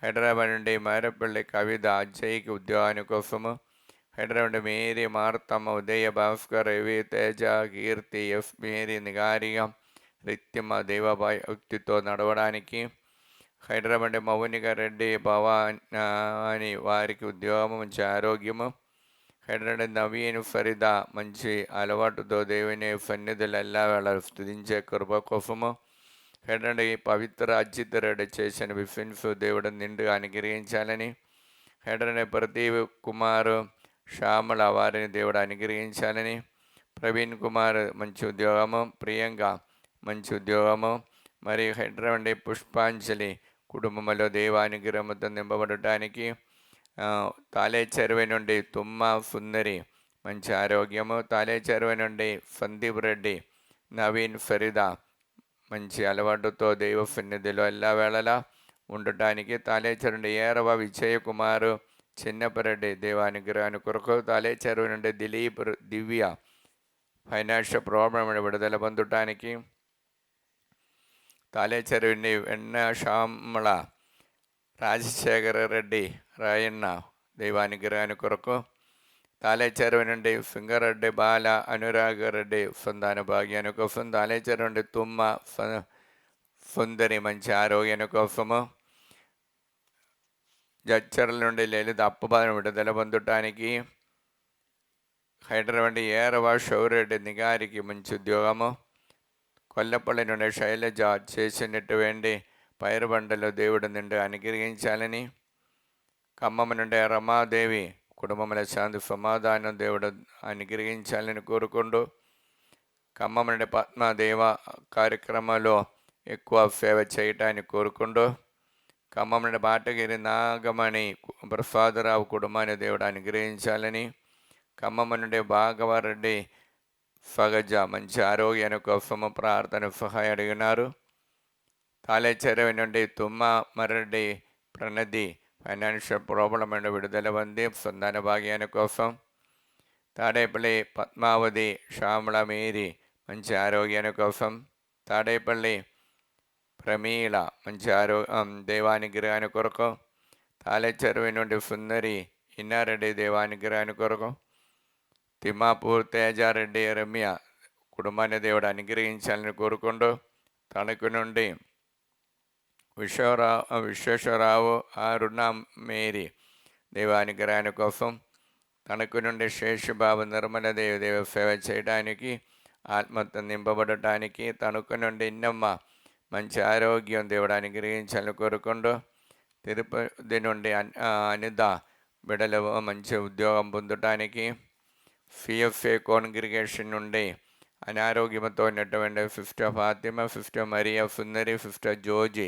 Speaker 2: హైదరాబాద్ నుండి మైరపల్లి కవిత అజయ్కి ఉద్యోగాని కోసము, హైదరాబాద్ నుండి మేరీ మార్తమ్మ, ఉదయ భాస్కర్, రవి తేజ, కీర్తి, ఎఫ్ మేరీ, నిగారియ, రిత్తిమ, దేవాబాయి యుక్తితో నడవడానికి, హైదరాబాద్ నుండి మౌనిక రెడ్డి, భవాని వారికి ఉద్యోగము, మంచి ఆరోగ్యము, హైదరాబాద్ నవీన్ ఫరీదా మంచి అలవాటుతో దేవుని సన్నిధులు ఎల్లవేళ స్తుతించే కృప కోసము, హైదరాబాద్ పవిత్ర అజిత్ రెడ్డి చేసిన విఫిన్స్ దేవుడు నిండుగా అనుగ్రహించాలని, హైదరాబాద్ ప్రదీప్ కుమార్, శ్యామల వారిని దేవుడు అనుగ్రహించాలని, ప్రవీణ్ కుమార్ మంచి ఉద్యోగము, ప్రియాంక మంచి ఉద్యోగము, మరియు హైదరాబాద్ పుష్పాంజలి కుటుంబంలో దేవానుగ్రహంతో నింపబడటానికి, తాలేచెరువు నుండి తుమ్మ సుందరి మంచి ఆరోగ్యము, తాలేచెరువు నుండి సందీప్ రెడ్డి, నవీన్ ఫరీదా మంచి అలవాటుతో దైవ సన్నిధిలో ఎల్ల వేళలా ఉండటానికి, తాలేచెరువు నుండి ఏరవ విజయ్ కుమార్, చిన్నపరెడ్డి దేవానుగ్రహాన్ని కొరకు, తాలేచెరువు నుండి దిలీప్, దివ్య ఫైనాన్షియల్ ప్రాబ్లం విడుదల పొందటానికి, తాలేచెరువు నుండి వెన్న శ్యామల, రాజశేఖర రెడ్డి, రాయన్న దైవానుగ్రహాన్ని కొరకు, తాలేచెరువు నుండి సింగరెడ్డి బాల, అనురాగ రెడ్డి సంతాన భాగ్యాన్ని కోసం, తాలేచెరువు నుండి తుమ్మ సుందరి మంచి ఆరోగ్యాన్ని కోసము, జడ్చర్ల నుండి లలిత అప్పుబాధను విడుదల పొందటానికి, హైదరాబాద్ ఏరవ షౌరెడ్డి నిగారికి మంచి ఉద్యోగము, కొల్లపల్లి నుండి శైలజ చేసినటువంటి పైరు బండలు దేవుడు నిండు అనుగ్రహించాలని, ఖమ్మం నుండి రమాదేవి కుటుంబంలో శాంతి సమాధానం దేవుడు అనుగ్రహించాలని కోరుకుంటూ, ఖమ్మం నుండి పద్మదేవ కార్యక్రమంలో ఎక్కువ సేవ చేయటాన్ని కోరుకుంటూ, ఖమ్మం నుండి బాటగిరి నాగమణి ప్రసాదరావు కుటుంబాన్ని దేవుడు అనుగ్రహించాలని, ఖమ్మం నుండి భాగవరెడ్డి సగజ మంచి ఆరోగ్యాన్ని కోసము ప్రార్థన సహాయం అడిగినారు, తాలేచెరువు నుండి తుమ్మ మరెడ్డి ప్రణతి ఫైనాన్షియల్ ప్రాబ్లం నుండి విడుదల పొంది సంతాన భాగ్యాన్ని కోసం, తాడేపల్లి పద్మావతి, శ్యామల మేరీ మంచి ఆరోగ్యాన్ని కోసం, తాడేపల్లి ప్రమీల మంచి దేవానుగ్రహాన్ని కొరకు, తాలేచెరువు నుండి సుందరి ఇన్నారెడ్డి దేవానుగ్రహాన్ని కొరకు, తిమ్మాపూర్ తేజారెడ్డి, రమ్య కుటుంబాన్ని దేవుడు అనుగ్రహించాలని కోరుకుంటూ, తణుకు నుండి విశ్వేశ్వరరావు, అరుణ మేరీ దేవానుగ్రహాన్ని కోసం, తణుకు నుండి శేషబాబు, నిర్మలదేవి దేవ సేవ చేయడానికి, ఆత్మతో నింపబడటానికి, తణుకు నుండి ఇన్నమ్మ మంచి ఆరోగ్యం దేవుడు అనుగ్రహించాలని కోరుకుంటూ, తిరుపతి నుండి అనిత బిడలు మంచి ఉద్యోగం పొందటానికి, సిఎఫ్ఏ కాంగ్రిగేషన్ నుండి అనారోగ్యంతో ఉన్నటువంటి sister Fatima, sister Maria Sundari, sister Joji,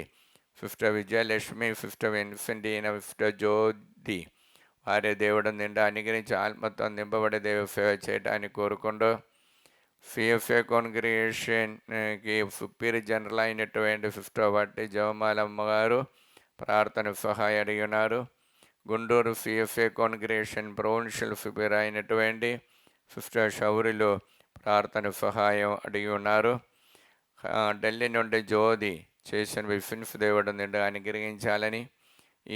Speaker 2: sister Vijayalakshmi, sister Vincentina, sister Jyothi వారి దేవుడు నిండా అనుగ్రహించి ఆత్మతో నింపబడే దేవ సేవ చేయడానికి కోరుకుంటూ, సిఎఫ్ఏ కాంగ్రిగేషన్కి సుపీరియర్ జనరల్ అయినటువంటి సిస్టర్ వట్టి జవమాలమ్మ గారు ప్రార్థన సహాయం అడిగి ఉన్నారు, Guntur CFA congregation provincial superior అయినటువంటి సిస్టర్ శౌరిలో ప్రార్థన సహాయం అడిగి ఉన్నారు, ఢిల్లీ నుండి జ్యోతి చేసిన విఫిన్స్ దేవుడు నిండు అనుగ్రహించాలని,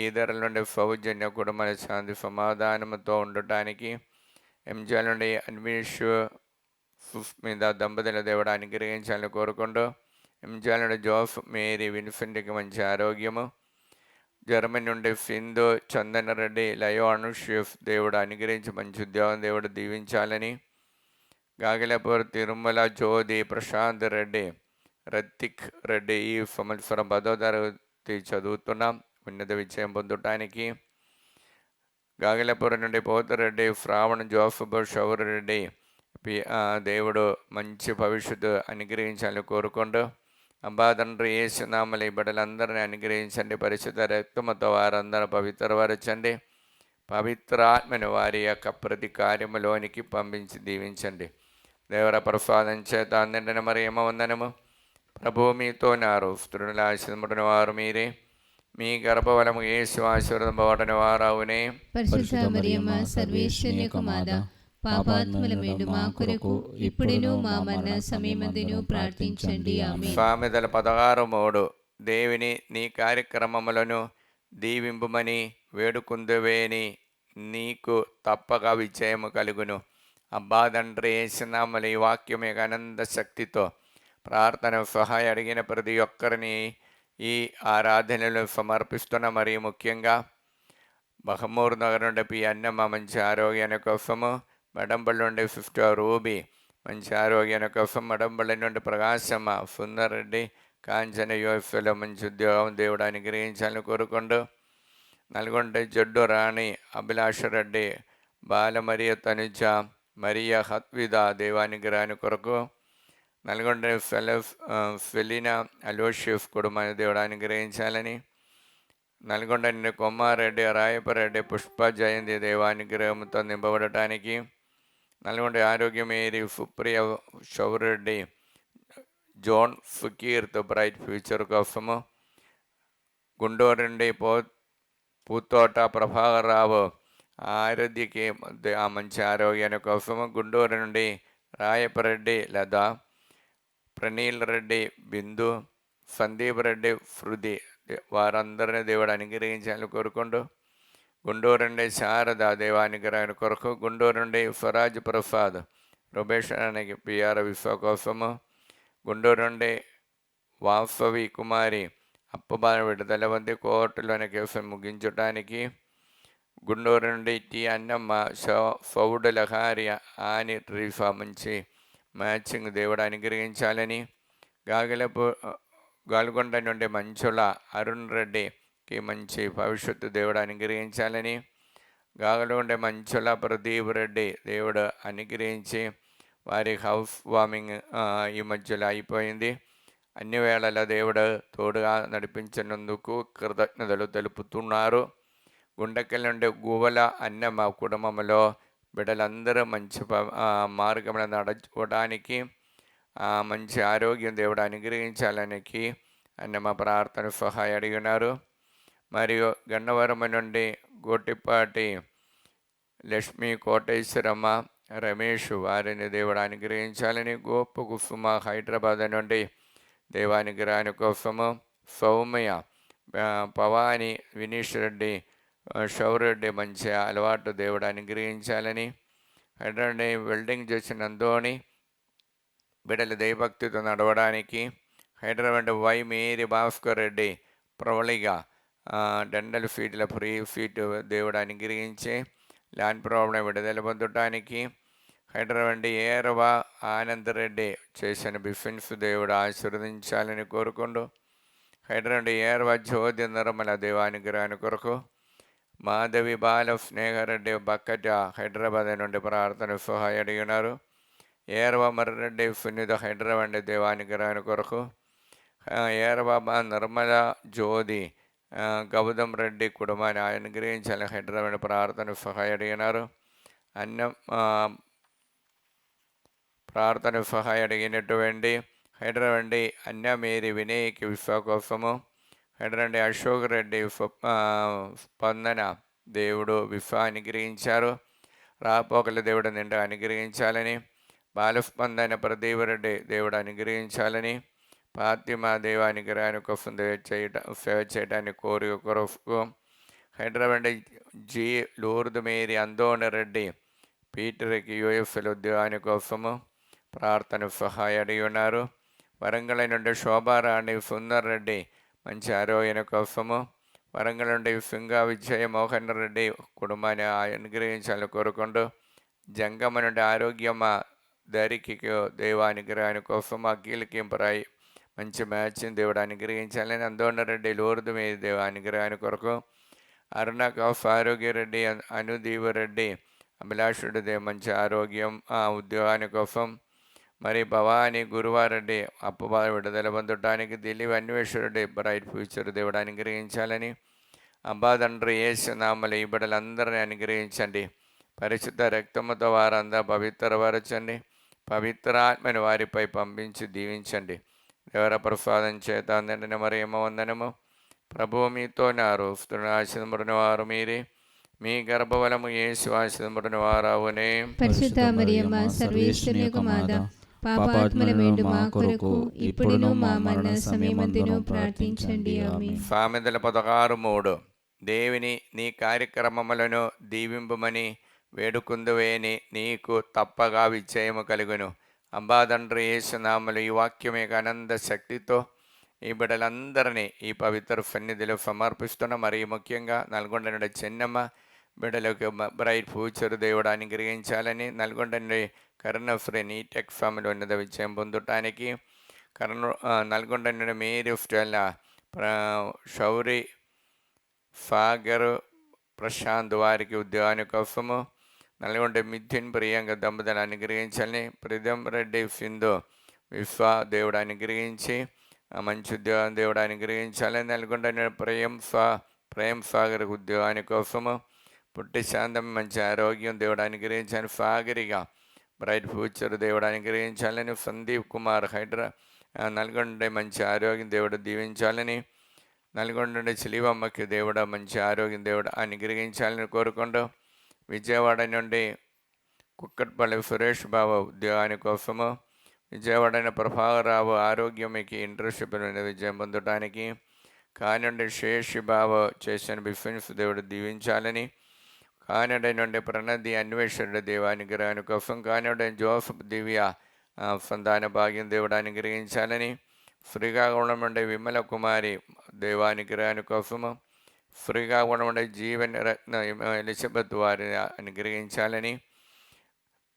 Speaker 2: ఈదరుల నుండి సౌజన్య కుటుంబ శాంతి సమాధానంతో ఉండటానికి, ఎంజిఎల్ నుండి అన్వేష్ మీద దంపతుల దేవుడు అనుగ్రహించాలని కోరుకుంటూ, ఎంజిఎల్ నుండి జోఫ్ మేరీ విన్సెంట్కి మంచి ఆరోగ్యము, జర్మనీ నుండి సింధు చందన్ రెడ్డి, లయో అనుషిఫ్ దేవుడు అనుగ్రహించి మంచి ఉద్యోగం దేవుడు దీవించాలని, గాగిలపూర్ తిరుమల జ్యోతి, ప్రశాంత్ రెడ్డి, రతిక్ రెడ్డి ఈ సంవత్సరం 10వ తరగతి చదువుతున్నాం, ఉన్నత విజయం పొందటానికి, గాగిలపూర్ నుండి పోతిరెడ్డి, శ్రావణ్, జోసఫ్, షౌర్ రెడ్డి దేవుడు మంచి భవిష్యత్తు అనుగ్రహించాలని కోరుకుంటూ, అబ్బా తండ్రి యేసునామములో ఈ బిడ్డలందరినీ అనుగ్రహించండి, పరిశుద్ధ రక్తముతో వారందరూ పవిత్రపరచండి, పవిత్ర ఆత్మను వారి యొక్క ప్రతి కార్యములోనికి పంపించి దీవించండి. దేవర ప్రసాదం చేత నిండిన మరియమ్మ వందనము, ప్రభువు మీతో ఉన్నారు, స్త్రీల ఆశీర్వదింపబడిన వారు మీరే, మీ గర్భఫలము యేసు ఆశీర్వదింపబడిన వారు అవునే.
Speaker 3: పరిశుద్ధ మరియమ్మ సర్వేశ్వరుని యొక్క మాత, పాపాత్ములమైన మా కొరకు ఇప్పుడును మా మరణ సమయమందును ప్రార్థించండి. ఆమేన్.
Speaker 2: సామెతల 16:3 దేవుని నీ కార్యక్రమములను దీవింపుమని వేడుకుందువేని నీకు తప్పక విజయము కలుగును. అబ్బా తండ్రి యేసునామములో ఈ వాక్యం యొక్క అనంత శక్తితో ప్రార్థన సహాయం అడిగిన ప్రతి ఒక్కరిని ఈ ఆరాధనలో సమర్పిస్తున్న, మరి ముఖ్యంగా బహమూరు నగర్ నుండి పి అన్నమ్మ మంచి ఆరోగ్యాన్ని కోసము, మడంబళ్ళ నుండి 50 రూబీ మంచి ఆరోగ్యాన్ని కోసం, మడంబళ్ళ నుండి ప్రకాశమ్మ, సుందరెడ్డి, కాంచన యూఎఫ్లో మంచి ఉద్యోగం దేవుడు అనుగ్రహించాలని కోరుకుంటూ, నల్గొండ జడ్డు రాణి, అభిలాషరెడ్డి, బాలమరియ తనుజ, మరియ హత్విద దేవానుగ్రహాన్ని కొరకు, నల్గొండ ఫెలినా అలోషిఫ్ కుటుంబాన్ని దేవుడు అనుగ్రహించాలని, నల్గొండ నుండి కొమ్మారెడ్డి, రాయపరెడ్డి, పుష్ప జయంతి దేవానుగ్రహంతో నింపబడటానికి, నల్గొండ ఆరోగ్యమేరి సుప్రియ షౌరెడ్డి, జోన్ ఫకీర్తో బ్రైట్ ఫ్యూచర్ కోసము, గుంటూరు నుండి పూతోట ప్రభాకరరావు ఆరోగ్యకి ఆ మంచి ఆరోగ్యాన్ని కోసము, గుంటూరు నుండి రాయపరెడ్డి లతా, ప్రణీల్ రెడ్డి, బిందు, సందీప్ రెడ్డి, శృతి వారందరినీ దేవుడు అనుగ్రహించాలని కోరుకుంటూ, గుంటూరు నుండి శారద దేవానుగ్రహాన్ని కొరకు, గుంటూరు నుండి ఫరాజ్ ప్రసాద్ రొబేషానికి పిఆర్ విశ్వ కోసము, గుంటూరు నుండి వాసవి కుమారి అప్పబాల విడుదల వంటి కోర్టులోని కేసు ముగించడానికి, గుంటూరు నుండి టి అన్నమ్మ ఫౌడుల హార్య ఆని రీఫా మంచి మ్యాచింగ్ దేవుడు అనుగ్రహించాలని, గాల్గొండ నుండి మంచుల అరుణ్ రెడ్డికి మంచి భవిష్యత్తు దేవుడు అనుగ్రహించాలని, గాగలుండే మంచుల ప్రదీప్ రెడ్డి దేవుడు అనుగ్రహించి వారి హౌస్ వార్మింగ్ ఈ మధ్యలో అయిపోయింది, అన్ని వేళల దేవుడు తోడుగా నడిపించినందుకు కృతజ్ఞతలు తెలుపుతున్నారు. గుండెకల్ నుండి గువ్వల అన్నమ్మ కుటుంబంలో బిడ్డలందరూ మంచి మార్గంలో నడవడానికి మంచి ఆరోగ్యం దేవుడు అనుగ్రహించాలనికి అన్నమ్మ ప్రార్థన సహాయం అడిగినారు. మరియు గన్నవరం నుండి గోటిపాటి లక్ష్మీ కోటేశ్వరమ్మ, రమేష్ వారిని దేవుడు అనుగ్రహించాలని, గోపు కుసుమ హైదరాబాద్ నుండి దేవానుగ్రహాని కోసము, సౌమ్య, పవాని, వినీష్ రెడ్డి, షౌరెడ్డి మంచి అలవాటు దేవుడు అనుగ్రహించాలని, హైదరాబాద్ వెల్డింగ్ చేసిన ధోని బిడ్డల దైవభక్తితో నడవడానికి, హైదరాబాద్ వై మేరీ భాస్కర్ రెడ్డి ప్రవళిగా డెంటల్ ఫీట్ల ఫ్రీ ఫీట్ దేవుడు అనుగ్రహించి ల్యాండ్ ప్రాబ్లం విడుదల పొందటానికి, హైదరాబాద్ ఏరవ ఆనందరెడ్డి చేసిన బిఫెన్స్ దేవుడు ఆశీర్వదించాలని కోరుకుంటూ, హైదరాబాద్ ఏరవ జ్యోతి నిర్మల దేవానుగ్రహాన్ని కొరకు, మాధవి బాల స్నేహారెడ్డి బక్కట హైదరాబాద్ నుండి ప్రార్థన సహాయం అడిగినారు. ఏరవ మర్రెడ్డి సునీత హైదరాబాద్ దేవానుగ్రహాన్ని కొరకు, ఏరవ నిర్మల జ్యోతి గౌతమ్ రెడ్డి కుటుంబాన్ని అనుగ్రహించాలని హైదరాబాద్ ప్రార్థన సహాయం అడిగినారు. ప్రార్థన సహాయం అడిగినటువంటి హైదరాబాద్ అన్నమేరి వినయ్కి విశ్వ కోసము, హైదరాబాద్ అశోక్ రెడ్డి స్పందన దేవుడు విశ్వ అనుగ్రహించారు. రాపోకల దేవుడు నిండా అనుగ్రహించాలని, బాలస్పందన ప్రదీప్ రెడ్డి దేవుడు అనుగ్రహించాలని, ఫాతిమా దేవానుగ్రహాన్ని కోసం సేవ చేయడానికి కోరిక కొరకు, హైదరాబాద్ జి లూర్ద్ మేరీ అందోని రెడ్డి పీటర్కి యూఎఫ్ఎల్ ఉద్యోగాని కోసము ప్రార్థన సహాయం అడిగి ఉన్నారు. వరంగల్ నుండి శోభారాణి సుందర్ రెడ్డి మంచి ఆరోగ్యం కోసము, వరంగల్ నుండి సింగా విజయ మోహన్ రెడ్డి కుటుంబాన్ని అనుగ్రహించాలని కోరుకుంటూ, జంగమ్మ నుండి ఆరోగ్యమ్మ దరికి దేవానుగ్రహాని కోసం, అఖిల్కి పరాయి మంచి మ్యాచ్ని దేవుడు అనుగ్రహించాలని, అందోన్న రెడ్డి లూర్దు మీద దేవానుగ్రహాని కొరకు, అరుణ కాఫ్ ఆరోగ్యరెడ్డి, అనుదీవ రెడ్డి అభిలాషుడి మంచి ఆరోగ్యం ఉద్యోగాని కోసం, మరి భవాని గురువారెడ్డి అప్పుబాల విడుదల పొందడానికి, దిలీప్ అన్వేషరెడ్డి బ్రైట్ ఫ్యూచర్ దేవుడు అనుగ్రహించాలని, అబ్బా తండ్రి యేసు నామములో ఈ బిడ్డలందరినీ అనుగ్రహించండి. పరిశుద్ధ రక్తముతో వారందరూ పవిత్రపరచండి. పవిత్రాత్మని వారిపై పంపించి దీవించండి. దేవర ప్రసాదం చేత అందరిని మరియమ్మ వందనము. ప్రభువు మీతో నారు ఆశీర్వదింపబడిన వారు మీరే, మీ గర్భఫలము యేసు ఆశీర్వదింపబడిన వారవునే.
Speaker 3: పరిశుద్ధ మరియమ్మ సర్వేశ్వరుని యొక్క మాత, పాపాత్ముల మేండు మా కొరకు ఇప్పుడును మా మరణ సమయమందును ప్రార్థించండి. ఆమేన్.
Speaker 2: సామెతల 16:3 దేవిని నీ కార్యక్రమములను దీవింపుమని వేడుకుందువేని నీకు తప్పగా విజయము కలుగును. అంబాదండ్రి యేసునామలు ఈ వాక్యం యొక్క అనంత శక్తితో ఈ బిడ్డలందరినీ ఈ పవిత్ర సన్నిధిలో సమర్పిస్తున్న, మరి ముఖ్యంగా నల్గొండ నుండి చెన్నమ్మ బిడ్డలకు బ్రైట్ ఫ్యూచర్ దేవుడు అనుగ్రహించాలని, నల్గొండ నుండి కరుణశ్రీ నీటెక్ ఫ్యామిలీ ఉన్నత విజయం పొందటానికి, నల్గొండ నుండి మేరీ స్టెల్ల శౌరి సాగర్ ప్రశాంత్ వారికి ఉద్యోగాని కోసము, నల్గొండ మిథున్ ప్రియాంక దంపతులు అనుగ్రహించాలని, ప్రిదం రెడ్డి సింధు విశ్వ దేవుడు అనుగ్రహించి మంచి ఉద్యోగం దేవుడు అనుగ్రహించాలని, నల్గొండ ప్రేమ్ సాగర్ ఉద్యోగాని కోసము, పుట్టి శాంతం మంచి ఆరోగ్యం దేవుడు అనుగ్రహించాలని, సాగరిగా బ్రైట్ ఫ్యూచర్ దేవుడు అనుగ్రహించాలని, సందీప్ కుమార్ నల్గొండ మంచి ఆరోగ్యం దేవుడు దీవించాలని, నల్గొండ నుండి చిలివమ్మకి దేవుడు మంచి ఆరోగ్యం దేవుడు అనుగ్రహించాలని కోరుకుంటూ, విజయవాడ నుండి కుక్కట్పల్లి సురేష్ బాబు ఉద్యోగాని కోసము, విజయవాడ ప్రభాకరరావు ఆరోగ్యంకి ఇంటర్న్షిప్ విజయం పొందడానికి, కానిండి శేషి బాబు చేసిన బిఫెన్స్ దేవుడు దీవించాలని, కానిడ నుండి ప్రణది అన్వేషణ దేవానుగ్రహాని కోసం, కానిడ జోసఫ్ దివ్య సంతాన భాగ్యం దేవుడు అనుగ్రహించాలని, శ్రీకాకుళం నుండి విమల కుమారి దేవానుగ్రహాని కోసము, శ్రీకాకుళం నుండి జీవన్ రత్న ఎలిజబెత్ వారిని అనుగ్రహించాలని,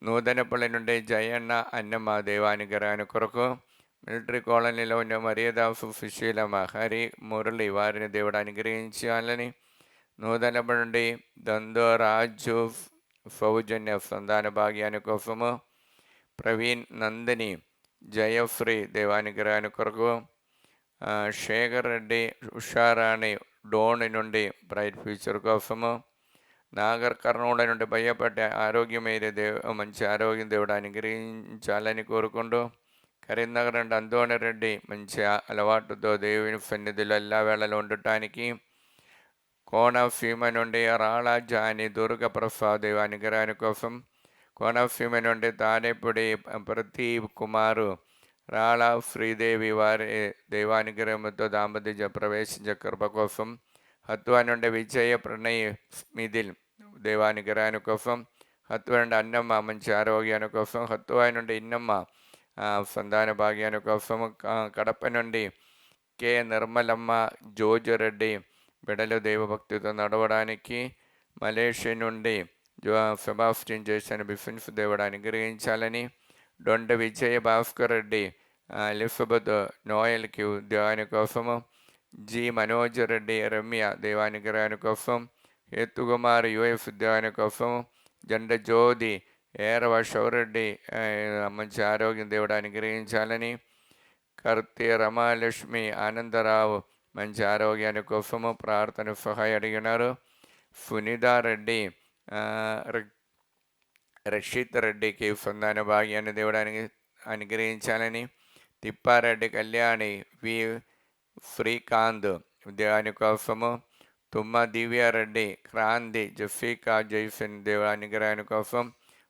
Speaker 2: నూతనపల్లి నుండి జయన్న అన్నమ్మ దేవానుగ్రహాని కొరకు, మిలిటరీ కాలనీలో ఉన్న మర్యాదాసు సుశీలమ్మ హరి మురళి వారిని దేవుడు అనుగ్రహించాలని, నూతనపల్లి నుండి దందో రాజు సౌజన్య సంతాన భాగ్యాని కోసము, ప్రవీణ్ నందిని జయశ్రీ దేవానుగ్రహాని కొరకు, శేఖర్ రెడ్డి ఉషారాణి డోని నుండి బ్రైట్ ఫ్యూచర్ కోసము, నాగర్ కర్నూలు నుండి భయపడ్డ ఆరోగ్యమైన మంచి ఆరోగ్యం దేవుడు అనుగ్రహించాలని కోరుకుంటూ, కరీంనగర్ నుండి అందోని రెడ్డి మంచి అలవాటుతో దేవుని సన్నిధిలో എല്ലാ వేళలో ఉండటానికి, కోనసీమ నుండి రాళ జాని దుర్గ ప్రసాద్ దేవ అనుగ్రహాని కోసం, కోనసీమ నుండి తానేపుడి ప్రదీప్ కుమారు రాళ శ్రీదేవి వారి దైవానుగ్రహంతో దాంపత్య ప్రవేశించే కృప కోసం, హత్వా నుండి విజయ ప్రణయ్ స్మిదిల్ దేవానుగ్రహాని కోసం, హత్వా నుండి అన్నమ్మ మంచి ఆరోగ్యాని కోసం, హత్వా నుండి ఇన్నమ్మ సంతాన భాగ్యాని కోసం, కడప నుండి కె నిర్మలమ్మ జోజరెడ్డి బిడలు దైవభక్తితో నడవడానికి, మలేషియా నుండి సెబాస్టిన్ చేసిన బిఫెన్స్ దేవుడు అనుగ్రహించాలని, దొండ విజయ భాస్కర్ రెడ్డి ఎలిజబెత్ నోయల్కి ఉద్యోగాని కోసము, జి మనోజ్ రెడ్డి రమ్య దేవానుగ్రహాని కోసం, హేతుకుమార్ యుఎఫ్ ఉద్యోగాని కోసం, జండ జ్యోతి ఏరవ శౌరెడ్డి మంచి ఆరోగ్యం దేవుడు అనుగ్రహించాలని, కర్తి రమాలక్ష్మి ఆనందరావు మంచి ఆరోగ్యాని కోసము ప్రార్థన సహాయం అడిగినారు, సునీతా రెడ్డి రషీద్ రెడ్డికి సంతాన భాగ్యాన్ని దేవుడు అనుగ్రహించాలని, తిప్పారెడ్డి కళ్యాణి వి శ్రీకాంత్ ఉద్యోగాని కోసము, తుమ్మ దివ్యారెడ్డి క్రాంతి జఫీకా జైఫిన్ దేవుడు అనుగ్రహాని కోసం,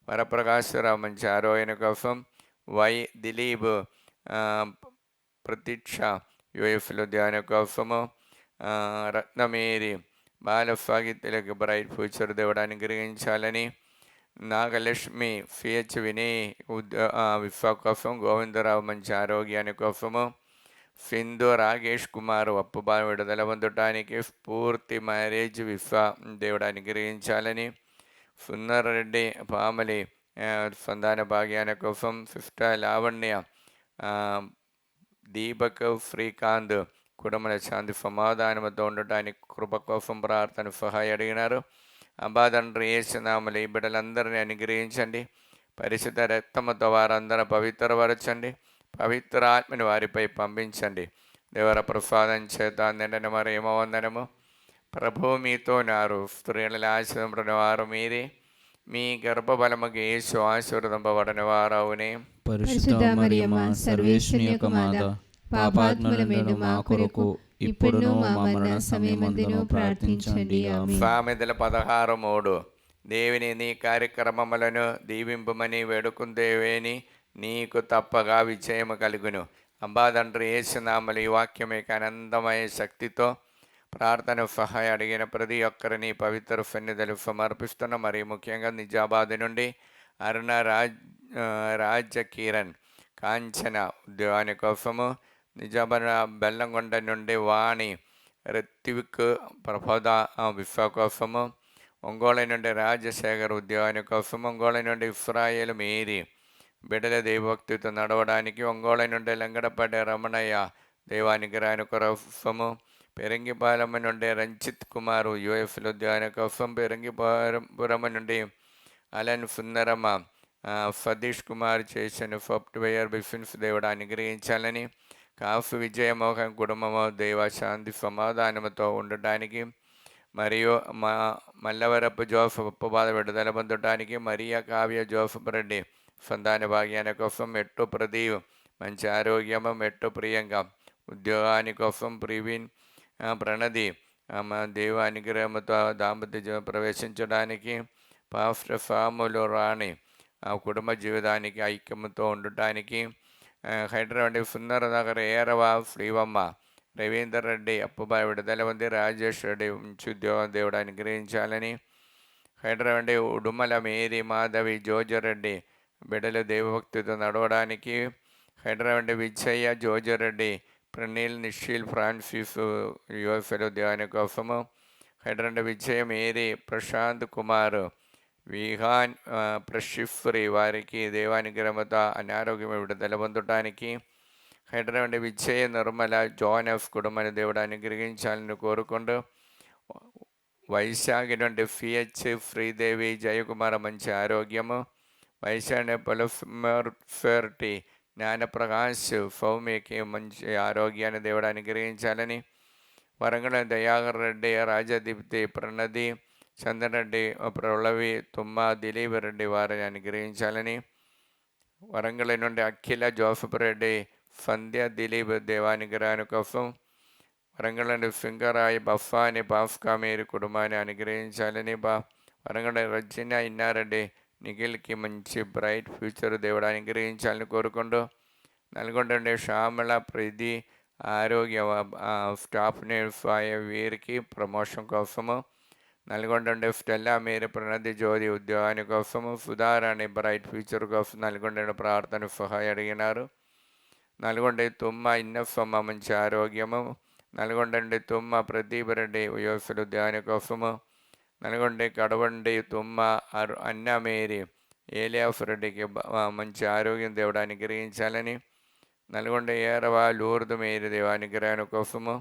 Speaker 2: వరప్రకాశరావు మంచి ఆరోగ్యాని కోసం, వై దిలీప్ ప్రతీక్ష యుఎఫ్లో ఉద్యోగాని కోసము, రత్నమేరి బాల సాహిత్యులకు బ్రైట్ ఫ్యూచర్ దేవుడు అనుగ్రహించాలని, నాగలక్ష్మి సిహెచ్ వినయ్ విశ్వ కోసం, గోవిందరావు మంచి ఆరోగ్యాని కోసము, సింధు రాకేష్ కుమార్ అప్పుబా విడుదల పొందటానికి, స్ఫూర్తి మ్యారేజ్ విశ్వ దేవుడు అనుగ్రహించాలని, సుందరరెడ్డి పామలి సంతాన భాగ్యాని కోసం, సిస్టర్ లావణ్య దీపక్ శ్రీకాంత్ కుటుంబ శాంతి సమాధానంతో ఉండటానికి కృప కోసం ప్రార్థన సహాయం అడిగినారు. అబాదండ్రి యేసునామములో ఈ బిడ్డలందరినీ అనుగ్రహించండి, పరిశుద్ధ రక్తముతో వారందరూ పవిత్రపరచండి, పవిత్ర ఆత్మని వారిపై పంపించండి. దేవర ప్రసాదం చేత నిండిన మరేమో వందనము. ప్రభు మీతో నారు, స్త్రీల ఆశీర్వదింపబడిన వారు మీరే, మీ గర్భఫలముకు యేసు ఆశీర్వదింపబడిన వారు అవునే.
Speaker 3: పరిశుద్ధ మరియమ్మ సర్వేశ్వరుని యొక్క మాత, పాపాత్ములమైన మా కొరకు ఇప్పుడును మా మరణ సమయమందును ప్రార్థించండి. ఆమేన్.
Speaker 2: సామెతల 16:3 దేవిని నీ కార్యక్రమములను దీవింపుమని వేడుకుందేవేని నీకు తప్పగా విజయము కలుగును. అంబాదండ్రి యేసునామములో ఈ వాక్యం యొక్క అనంతమైన శక్తితో ప్రార్థన సహాయ అడిగిన ప్రతి ఒక్కరిని పవిత్ర సన్నిధులు సమర్పిస్తున్న. మరి ముఖ్యంగా నిజామాబాద్ నుండి అరుణ రాజ్య కిరణ్ కాంచన ఉద్యోగాని కోసము, నిజామాబాద్ బెల్లంకొండ నుండి వాణి రిత్విక్ ప్రబోధ విశ్వ కోసము, ఒంగోలు నుండి రాజశేఖర్ ఉద్యోగాని కోసము, ఒంగోలు నుండి ఇస్రాయేల్ మేరీ బిడ్డల దైవభక్తితో నడవడానికి, ఒంగోలు నుండి లంగడపడ్డ రమణయ్య దైవానికి రాని కోసము, పెరంగిపాలెం నుండి రంజిత్ కుమార్ యుఎఫ్లో ఉద్యోగాని కోసం, పెరంగిపురం నుండి అలన్ సుందరమ్మ సతీష్ కుమార్ చేసిన సాఫ్ట్వేర్ బిజినెస్ దేవుడు అనుగ్రహించాలని, కాఫీ విజయమోహన్ కుటుంబము దైవ శాంతి సమాధానముతో ఉండటానికి, మరియు మల్లవరపు జోసఫ్ బాధ విడుదల పొందటానికి, మరియా కావ్య జోసఫ్ రెడ్డి సంతాన భాగ్యాన్ని కోసం, మెట్టు ప్రదీప్ మంచి ఆరోగ్యము, మెట్టు ప్రియంగా ఉద్యోగాని కోసం, ప్రవీణ్ ప్రణది దేవ అనుగ్రహముతో దాంపత్య ప్రవేశించడానికి, పాస్టర్ సాములు రాణి కుటుంబ జీవితానికి ఐక్యముతో ఉండటానికి, హైదరాబాద్ సుందరనగర్ ఏరవ శ్రీవమ్మ రవీందర్ రెడ్డి అప్పుబాయి విడుదల పొంది, రాజేష్ రెడ్డి మంచి ఉద్యోగం దేవుడు అనుగ్రహించాలని, హైదరాబాద్ ఉడుమల మేరీ మాధవి జోజరెడ్డి బిడ్డలు దేవభక్తితో నడవడానికి, హైదరాబాద్ విజయ జోజరెడ్డి ప్రణీల్ నిషిల్ ఫ్రాన్సిస్ యుఎఫ్ఎల్ ఉద్యోగాని కోసము, హైదరాబాద్ విజయ మేరీ ప్రశాంత్ కుమార్ విహాన్ ప్రశిఫ్రి వారికి దేవానుగ్రహముతో అనారోగ్యం విడుదల పొందటానికి, హైదరాబాద్ విజయ నిర్మల జోనఫ్ కుటుంబాన్ని దేవుడు అనుగ్రహించాలని కోరుకుంటూ, వైశాఖి నుండి పిహెచ్ శ్రీదేవి జయకుమార్ మంచి ఆరోగ్యము, వైశాఖి పొలఫర్టి జ్ఞానప్రకాష్ సౌమ్యకి మంచి ఆరోగ్యాన్ని దేవుడు అనుగ్రహించాలని, వరంగల్ దయాకర్ రెడ్డి రాజదీప్తి ప్రణది చంద్రరెడ్డి ప్రళవి తుమ్మ దిలీప్ రెడ్డి వారిని అనుగ్రహించాలని, వరంగల్ నుండి అఖిల జోసఫ్ రెడ్డి సంధ్య దిలీప్ దేవానుగ్రహాని కోసం, వరంగల్ నుండి సింగరాయి బఫాని బాఫ్కా మేరీ కుటుంబాన్ని అనుగ్రహించాలని, వరంగల్ రజన ఇన్నారెడ్డి నిఖిల్కి మంచి బ్రైట్ ఫ్యూచర్ దేవుడు అనుగ్రహించాలని కోరుకుంటూ, నల్గొండ నుండి శ్యామల ప్రీతి ఆరోగ్య స్టాఫ్ వీరికి ప్రమోషన్ కోసము, నల్గొండ నుండి స్టెల్లా మేరీ ప్రణతి జ్యోతి ఉద్యోగాని కోసము, సుధారాణి బ్రైట్ ఫ్యూచర్ కోసం నల్గొండ ప్రార్థన సహాయం అడిగినారు. నల్గొండ తుమ్మ ఇన్నఫమ్మ మంచి ఆరోగ్యము, నల్గొండ నుండి తుమ్మ ప్రదీప్ రెడ్డి యుఎఫ్ఎల్ ఉద్యోగాని కోసము, నల్గొండ కడవండి తుమ్మ అన్న మేరీ ఏలియాఫ్ రెడ్డికి మంచి ఆరోగ్యం దేవుడు అనుగ్రహించాలని, నల్గొండ ఏరవ లూర్దు మేరీ దేవానుగ్రహాని కోసము,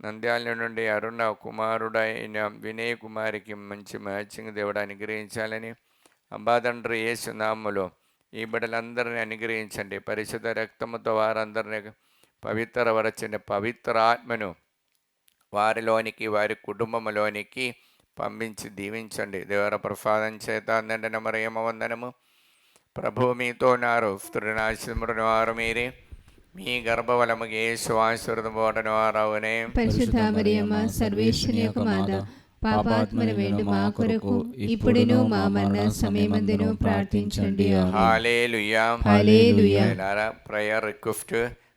Speaker 2: నంద్యాల నుండి అరుణ కుమారుడైన వినయ్ కుమారికి మంచి మ్యాచింగ్ దేవుడు అనుగ్రహించాలని, అంబాదండ్రి యేసు నామములో ఈ బిడ్డలందరినీ అనుగ్రహించండి. పరిశుద్ధ రక్తముతో వారందరినీ పవిత్రపరచండి. పవిత్ర ఆత్మను వారిలోనికి వారి కుటుంబంలోనికి పంపించి దీవించండి. దేవర ప్రసాదం చేత అందండి నమరేమ వందనము. ప్రభువు మీతో ఉన్నారు, స్త్రీనాశమును వారు మీరే, మీ గర్భఫలముకి యేసు ఆశీర్వదింపబడిన వారవునే.
Speaker 3: పరిశుద్ధ మరియమ్మ సర్వేశ్వరుని యొక్క మాత, పాపాత్మల వేండు మా కొరకు ఇప్పుడును మా మరణ సమయమందును ప్రార్థించండి.
Speaker 2: హల్లెలూయా.
Speaker 3: హల్లెలూయా.
Speaker 2: ప్రేయర్ రిక్వెస్ట్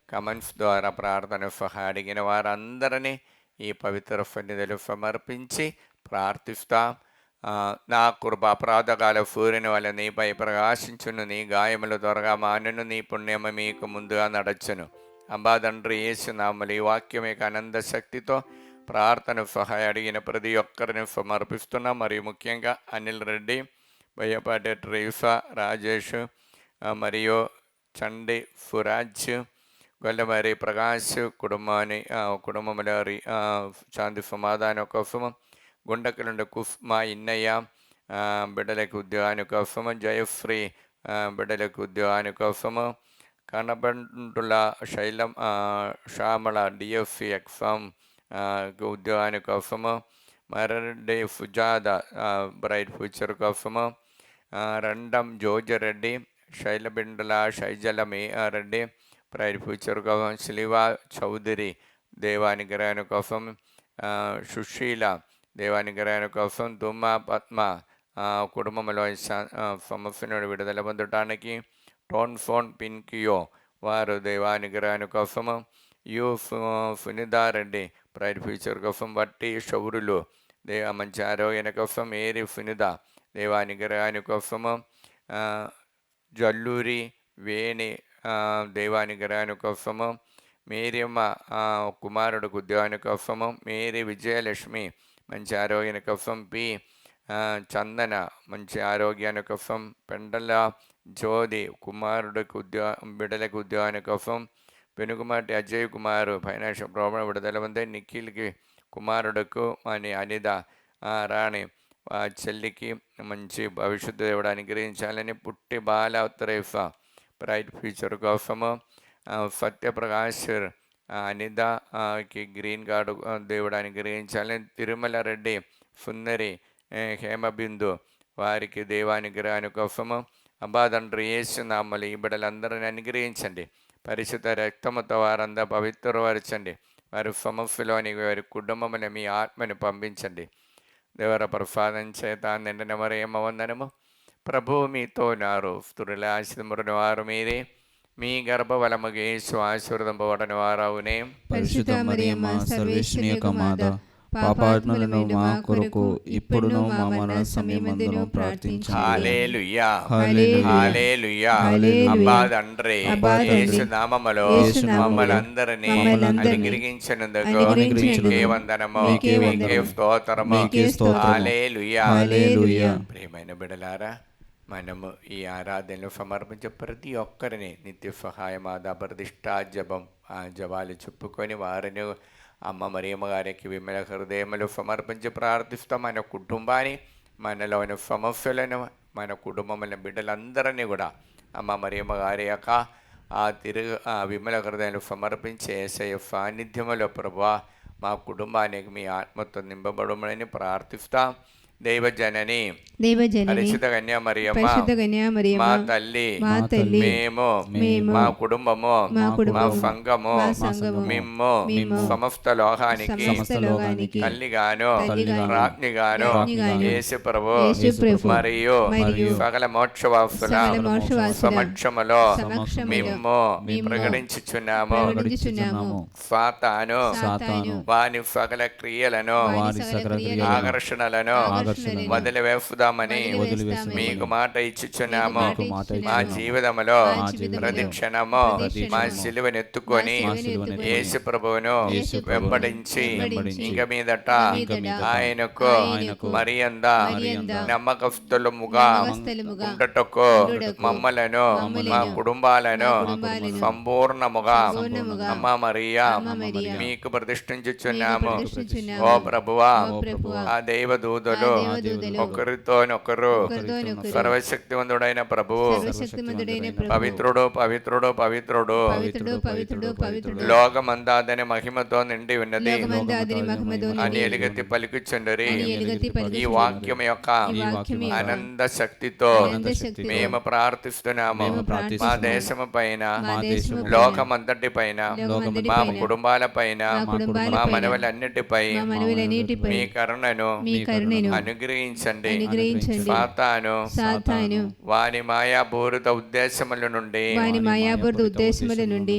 Speaker 2: కమెంట్స్ ద్వారా ప్రార్థన సహాయం అడిగిన వారందరినీ ఈ పవిత్ర సన్నిధిలో సమర్పించి ప్రార్థిస్తాం. నా కృప అపరాధకాల సూర్యుని వల్ల నీపై ప్రకాశించును, నీ గాయములు త్వరగా మానును, నీ పుణ్యము మీకు ముందుగా నడచును. అంబాదండ్రి యేసు నామములో ఈ వాక్యం యొక్క అనంత శక్తితో ప్రార్థన సహాయం అడిగిన ప్రతి ఒక్కరిని సమర్పిస్తున్నాం. మరియు ముఖ్యంగా అనిల్ రెడ్డి, బయ్యపాటి ట్రీసా, రాజేష్, మరియు చండి ఫురాజ్, గొల్లమరి ప్రకాష్ కుటుంబంలో శాంతి సమాధానం కోసము, గుండకలుండ కుస్మా ఇన్నయ్య బిడ్డలకు ఉద్యోగాని కోసము, జయశ్రీ బిడ్డలకు ఉద్యోగాని కోసము, కనబంటుల శైలం శ్యామల డిఎఫ్సి ఎగ్జామ్ ఉద్యోగాని కోసము, మర్రెడ్డి సుజాద బ్రైట్ ఫ్యూచర్ కోసము, రండం జోజరెడ్డి, శైలబిండుల శైజలమి రెడ్డి బ్రైట్ ఫ్యూచర్ కోసం, శిలివా చౌదరి దేవానుగ్రహాని కోసం, సుశీల దేవానుగ్రహాని కోసం, తుమ్మ పద్మ కుటుంబంలో సమస్య నుండి విడుదల పొందటానికి, టోన్ ఫోన్ పిన్కియో వారు దేవానుగ్రహాని కోసము, యు సునిదారెడ్డి ప్రైడ్ ఫ్యూచర్ కోసం బట్టి షౌరులు దేవ మంచి ఆరోగ్యాన్ని కోసం ఏరి ఫినుద దేవానుగ్రహాన్ని కోసము జల్లూరి వేణి దేవానుగ్రహాన్ని కోసము మేరియమ్మ కుమారుడికి ఉద్యోగాన్ని కోసము మేరీ విజయలక్ష్మి మంచి ఆరోగ్యాన్ని కోసం పి చందన మంచి ఆరోగ్యాన్ని కోసం పెండల జ్యోతి కుమారుడికి బిడ్డలకు ఉద్యోగాన్ని కోసం పెనుకుమాటి అజయ్ కుమార్ ఫైనాన్షియల్ ప్రాబ్లం విడుదల ఉంది నిఖిల్కి కుమారుడుకు అని అనిద రాణి చెల్లికి మంచి భవిష్యత్తు ఇవ్వడానికి గ్రహించాలని పుట్టి బాల త్రేఫా బ్రైట్ ఫ్యూచర్ కోసము సత్యప్రకాష్ అనిదకి గ్రీన్ కార్డు దేవుడానికి గ్రహించాలని తిరుమల రెడ్డి సుందరి హేమబిందు వారికి దేవానుగ్రహాన్ని కోసము అబ్బా తండ్రి యేసునామములో ఈ బిడ్డలందరినీ అనుగ్రహించండి. పరిశుద్ధ రక్తముతో వారందరూ పవిత్రపరచండి. వారి సమస్యలోని వారి కుటుంబముని మీ ఆత్మని పంపించండి. దేవర ప్రసాదం చేత నిండిన మరియమ్మ వందనము. ప్రభువు మీతో ఉన్నారు. స్త్రీల ఆశీర్వదింపబడిన వారు మీరే. మీ గర్భఫలముగు యేసు ఆశీర్వదింపబడిన వారవునే.
Speaker 3: పరిశుద్ధ మరియమ్మ సర్వేశ్వరుని యొక్క మాత, పాపాత్ములను మా కొరకు ఇప్పుడును మా మరణ సమయమందును ప్రార్థించండి.
Speaker 2: హల్లెలూయా
Speaker 3: హల్లెలూయా
Speaker 2: హల్లెలూయా.
Speaker 3: హల్లెలూయా.
Speaker 2: అబ్బా తండ్రి
Speaker 3: అబ్బా తండ్రి,
Speaker 2: యేసు నామములో
Speaker 3: యేసు నామములో
Speaker 2: మమ్మల్ని అందరినీ అనుగ్రహించినందుకు
Speaker 3: అనుగ్రహించినందుకు
Speaker 2: మీకే వందనము,
Speaker 3: మీకే
Speaker 2: మీకే
Speaker 3: వందనము,
Speaker 2: స్తోత్రము.
Speaker 3: మీకే స్తోత్రము.
Speaker 2: హల్లెలూయా
Speaker 3: హల్లెలూయా.
Speaker 2: ప్రియమైన బిడ్డలారా, మనము ఈ ఆరాధనలు సమర్పించే ప్రతి ఒక్కరిని నిత్య సహాయం ప్రతిష్టా జపం జపాలు చెప్పుకొని వారిని అమ్మ మరియమ్మ గారికి విమల హృదయములు సమర్పించి ప్రార్థిస్తాం. మన కుటుంబాన్ని, మనలోని సమస్యలను, మన కుటుంబంలో బిడ్డలందరినీ కూడా అమ్మ మరియమ్మ గారి యొక్క విమల హృదయాలు సమర్పించి యేసయ్య సాన్నిధ్యములో ప్రభువా మా కుటుంబానికి మీ ఆత్మతో నింపబడమని ప్రార్థిస్తాం. దైవజనని పరిశుద్ధ కన్యా మరియమ్మ మా తల్లి, మేము మా కుటుంబము, మా సంఘము, మిమ్ము సమస్త లోకానికి తల్లిగాను రాజ్ఞిగాను యేసు ప్రభు మరియు సకల మోక్షవాసుల సమక్షములో మిమ్ము ప్రకటించుచున్నాము. సాతాను వాని సకల క్రియలను ఆకర్షణలను వదిలివేసుదామని మీకు మాట ఇచ్చుచున్నాము. మా జీవితంలో ప్రతి క్షణము మా సిలువనెత్తుకొని యేసు ప్రభువును వెంబడించి ఇంక మీదట ఆయనకు మరియంద నమ్మకస్తులముగా ఉండటకు మమ్మలను మా కుటుంబాలను సంపూర్ణముగా అమ్మ మరియా మీకు ప్రతిష్ఠించుచున్నాము. ఓ ప్రభువా, ఆ దైవదూతలు ఒకరితోనొకరు సర్వశక్తివంతుడైన ప్రభువు పవిత్రుడు పవిత్రుడు పవిత్రుడు లోకమందాదని మహిమతో నిండి ఉన్నది అని ఎలుగెత్తి పలుకుచుండరి. ఈ వాక్యం యొక్క అనంత శక్తితో మేము ప్రార్థిస్తున్నాము. మా దేశము పైన, లోకమంతటి పైన, మా కుటుంబాల పైన, మా మనవలన్నిటిపై మీ కరుణను అనుగ్రహించండి. సాతాను వాని మాయాపూరిత ఉద్దేశముల నుండి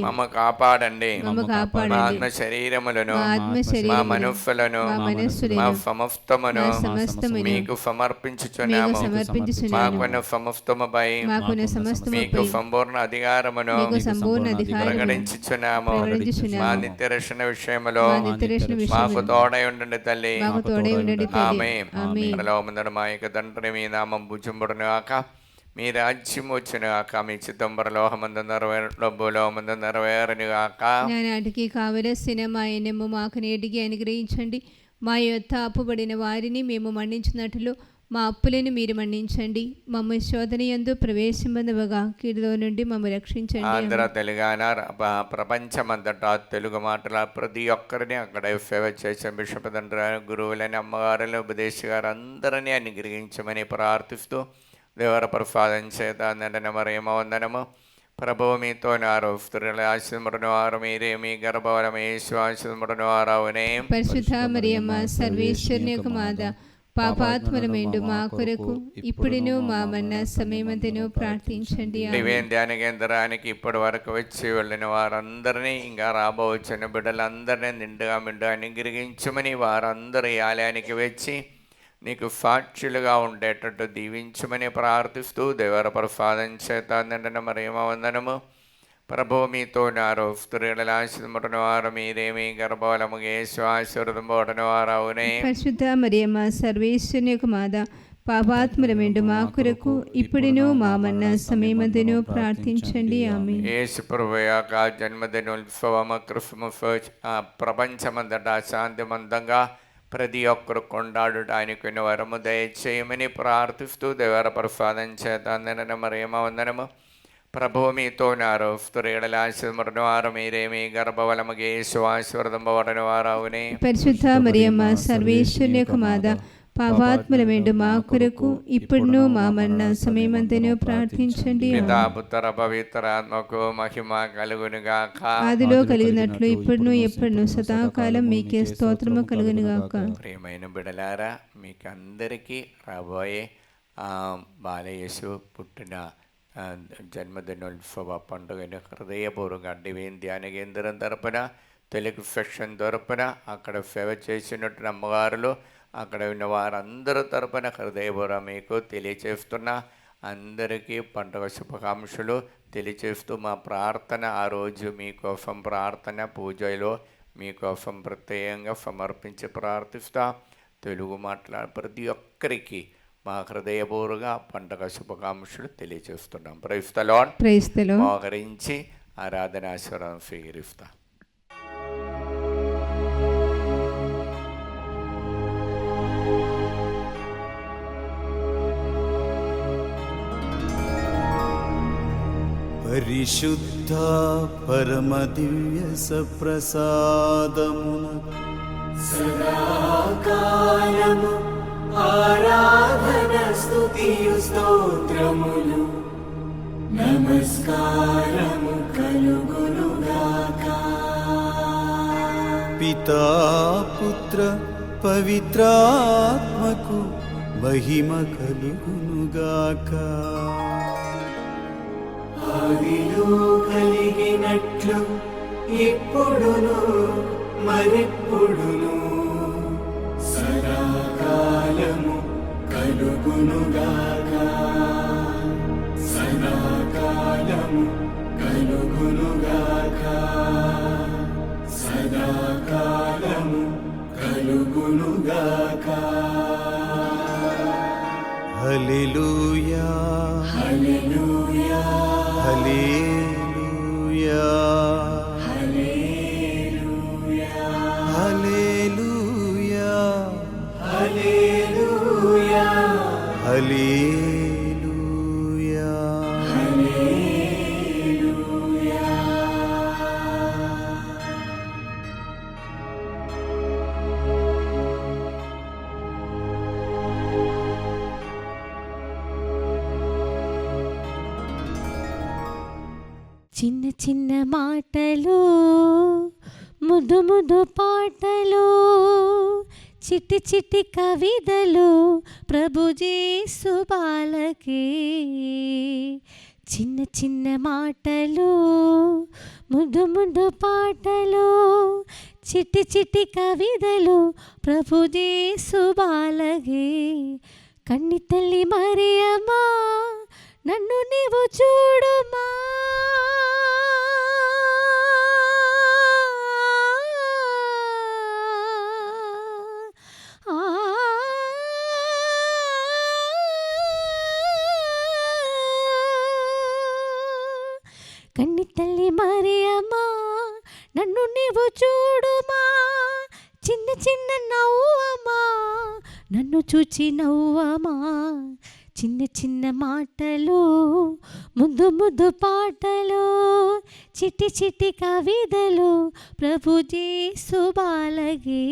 Speaker 2: మమ్మ కాపాడండి. మా ఆత్మ శరీరములను, మా మనస్సులను, మా సమస్తమును మీకు సమర్పించుచున్నాము. మాకున్న సమస్తముపై మీకు సంపూర్ణ అధికారమును ప్రకటించుచున్నాము. మా నిత్య రక్షణ విషయములో మాకు తోడై ఉండండి తల్లి. ఆమేన్. పరలోకమందున్న మా యొక్క తండ్రి, మీ నామం పూజింపబడును గాక, మీ రాజ్యం వచ్చును గాక, మీ చిత్తం పరలోకమందు నెరవేరును భూలోకమందు నెరవేరును గాక.
Speaker 3: నాటికి కావలసిన మా ఎన్నెమ్మ మాకు నేటికి అనుగ్రహించండి. మా యొద్ద అప్పుబడిన వారిని మేము మన్నించినట్లు మా అప్పులను మీరు మన్నించండి. మమ్మ శోధన యందు ప్రవేశింపనివ్వగా కీడులో నుండి మమ్మ రక్షించండి.
Speaker 2: ఆంధ్ర, తెలంగాణ, ప్రపంచమంతటా తెలుగు మాటల ప్రతి ఒక్కరిని అక్కడ సేవ చేసే బిషప్ తండ్రి, గురువులని, అమ్మగారులు, ఉపదేశి గారు అందరినీ అనుగ్రహించమని ప్రార్థిస్తూ దేవర ప్రసాదం చేత నిండిన మరియమ్మ వందనము. ప్రభువు మీతో ఉన్నారు. స్త్రీల ఆశీర్వదింపబడిన వారు మీరే. మీ గర్భఫలము యేసు ఆశీర్వదింపబడిన వారవునే.
Speaker 3: పరిశుద్ధ మరియమ్మ సర్వేశ్వరుని యొక్క మాత, పాపాత్ములమైండు మా కొరకు ఇప్పుడును మా మరణ సమయమందును ప్రార్థించండి.
Speaker 2: డివైన్ ధ్యాన కేంద్రానికి ఇప్పటి వరకు వచ్చి వెళ్ళిన వారందరినీ, ఇంకా రాబోవచ్చిన బిడ్డలందరినీ నిండుగా మిండుగా అనుగ్రహించమని, వారందరూ ఈ ఆలయానికి వచ్చి నీకు సాక్షులుగా ఉండేటట్టు దీవించమని ప్రార్థిస్తూ, దేవర ప్రసాదం చేత నిండిన మరియమ్మ వందనము. ప్రభువు మీతోనారు, స్త్రీల ఆశీర్వదింపబడిన వారు మీరే, మీ గర్భఫలముగా యేసు ఆశీర్వదింపబడిన వారవునే.
Speaker 3: పరిశుద్ధ మరియమ్మ సర్వేశ్వరుని యొక్క మాత, పాపాత్ములమైండు మా కొరకు ఇప్పుడును మా మరణ సమయమందును ప్రార్థించండి. ఆమేన్.
Speaker 2: యేసు ప్రభు యొక్క జన్మదినోత్సవము క్రిస్మస్ ప్రపంచమంతటా శాంతివంతంగా ప్రతి ఒక్కరు కొండాడటానికి వరము దయచేయమని ప్రార్థిస్తూ, దేవర ప్రసాదం చేత నిండిన మరియమ్మ వందనము. ప్రభువు మీతోనారు, స్త్రీల ఆశీర్వదింపబడిన వారు మీరే, మీ గర్భఫలముగా యేసు ఆశీర్వదింపబడిన వారవునే.
Speaker 3: పరిశుద్ధ మరియమ్మ సర్వేశ్వరుని యొక్క మాత, పాపాత్ములమైండు మా కొరకు ఇప్పుడును మా మరణ సమయమందును ప్రార్థించండి.
Speaker 2: పితా పుత్ర పవిత్రాత్మకు మహిమ కలుగునుగాక.
Speaker 3: ఆదిలో కలిగినట్లు ఇప్పుడును ఎప్పుడును సదాకాలం మీకే స్తోత్రము కలుగునుగాక.
Speaker 2: ప్రియమైన బిడలారా, మీకు అందరికీ రాబోయే బాలయేసు పుట్టిన జన్మదినోత్సవ పండుగను హృదయపూర్వక డివైన్ ధ్యాన కేంద్రం తరపున, తెలుగు సెక్షన్ తరపున, అక్కడ సేవ చేసినట్టు అమ్మగారులు, అక్కడ ఉన్న వారందరూ తరపున హృదయపూర్వక మీకు తెలియచేస్తున్నా. అందరికీ పండుగ శుభాకాంక్షలు తెలియచేస్తూ, మా ప్రార్థన ఆ రోజు మీకోసం ప్రార్థన పూజలో మీకోసం ప్రత్యేకంగా సమర్పించి ప్రార్థిస్తా. తెలుగు మాట్లాడే ప్రతి ఒక్కరికి మా హృదయపూర్వక పండుగ శుభాకాంక్షలు తెలియచేస్తున్నాం. Praise the lord.
Speaker 3: Praise the lord.
Speaker 2: మోకరించి ఆరాధనాశ్వరం స్వీకరిస్తా.
Speaker 5: పరిశుద్ధ పరమ దివ్య సప్రసాదమున సదాకాలము ఆరాధన స్తుతియు స్తోత్రములు నమస్కారము కలుగునుగాక. పితా పుత్ర పవిత్రాత్మకు మహిమ కలుగునుగాక. ఆదిలో కలిగినట్లు ఇప్పుడును మరెప్పుడును సదాకాలము కలుగునుగాక. సదాకాలము కలుగునుగాక. సదాకాలము కలుగునుగాక. హల్లెలూయా హల్లెలూయా హల్లెలూయా హల్లెలూయా హల్లెలూయా హల్లెలూయా హల్లెలూయా హల్లెలూయా.
Speaker 1: చిన్న చిన్న మాటలు, ముద్దు ముద్దు పాటలు, చిట్టి చిట్టి కవితలు ప్రభు యేసు బాలకి. చిన్న చిన్న మాటలు, ముద్దు ముద్దు పాటలు, చిట్టి చిట్టి కవితలు ప్రభు యేసు బాలకి. కన్ని తల్లి మరియమ్మా నన్ను నీవు చూడుమా, కన్ని తల్లి మరియమ్మా నన్ను నీవు చూడుమా, చిన్న చిన్న నవ్వమా నన్ను చూచి నవ్వమా. చిన్న చిన్న మాటలు, ముద్దు ముద్దు పాటలు, చిట్టి చిట్టి కవితలు ప్రభు యేసు బాలకి.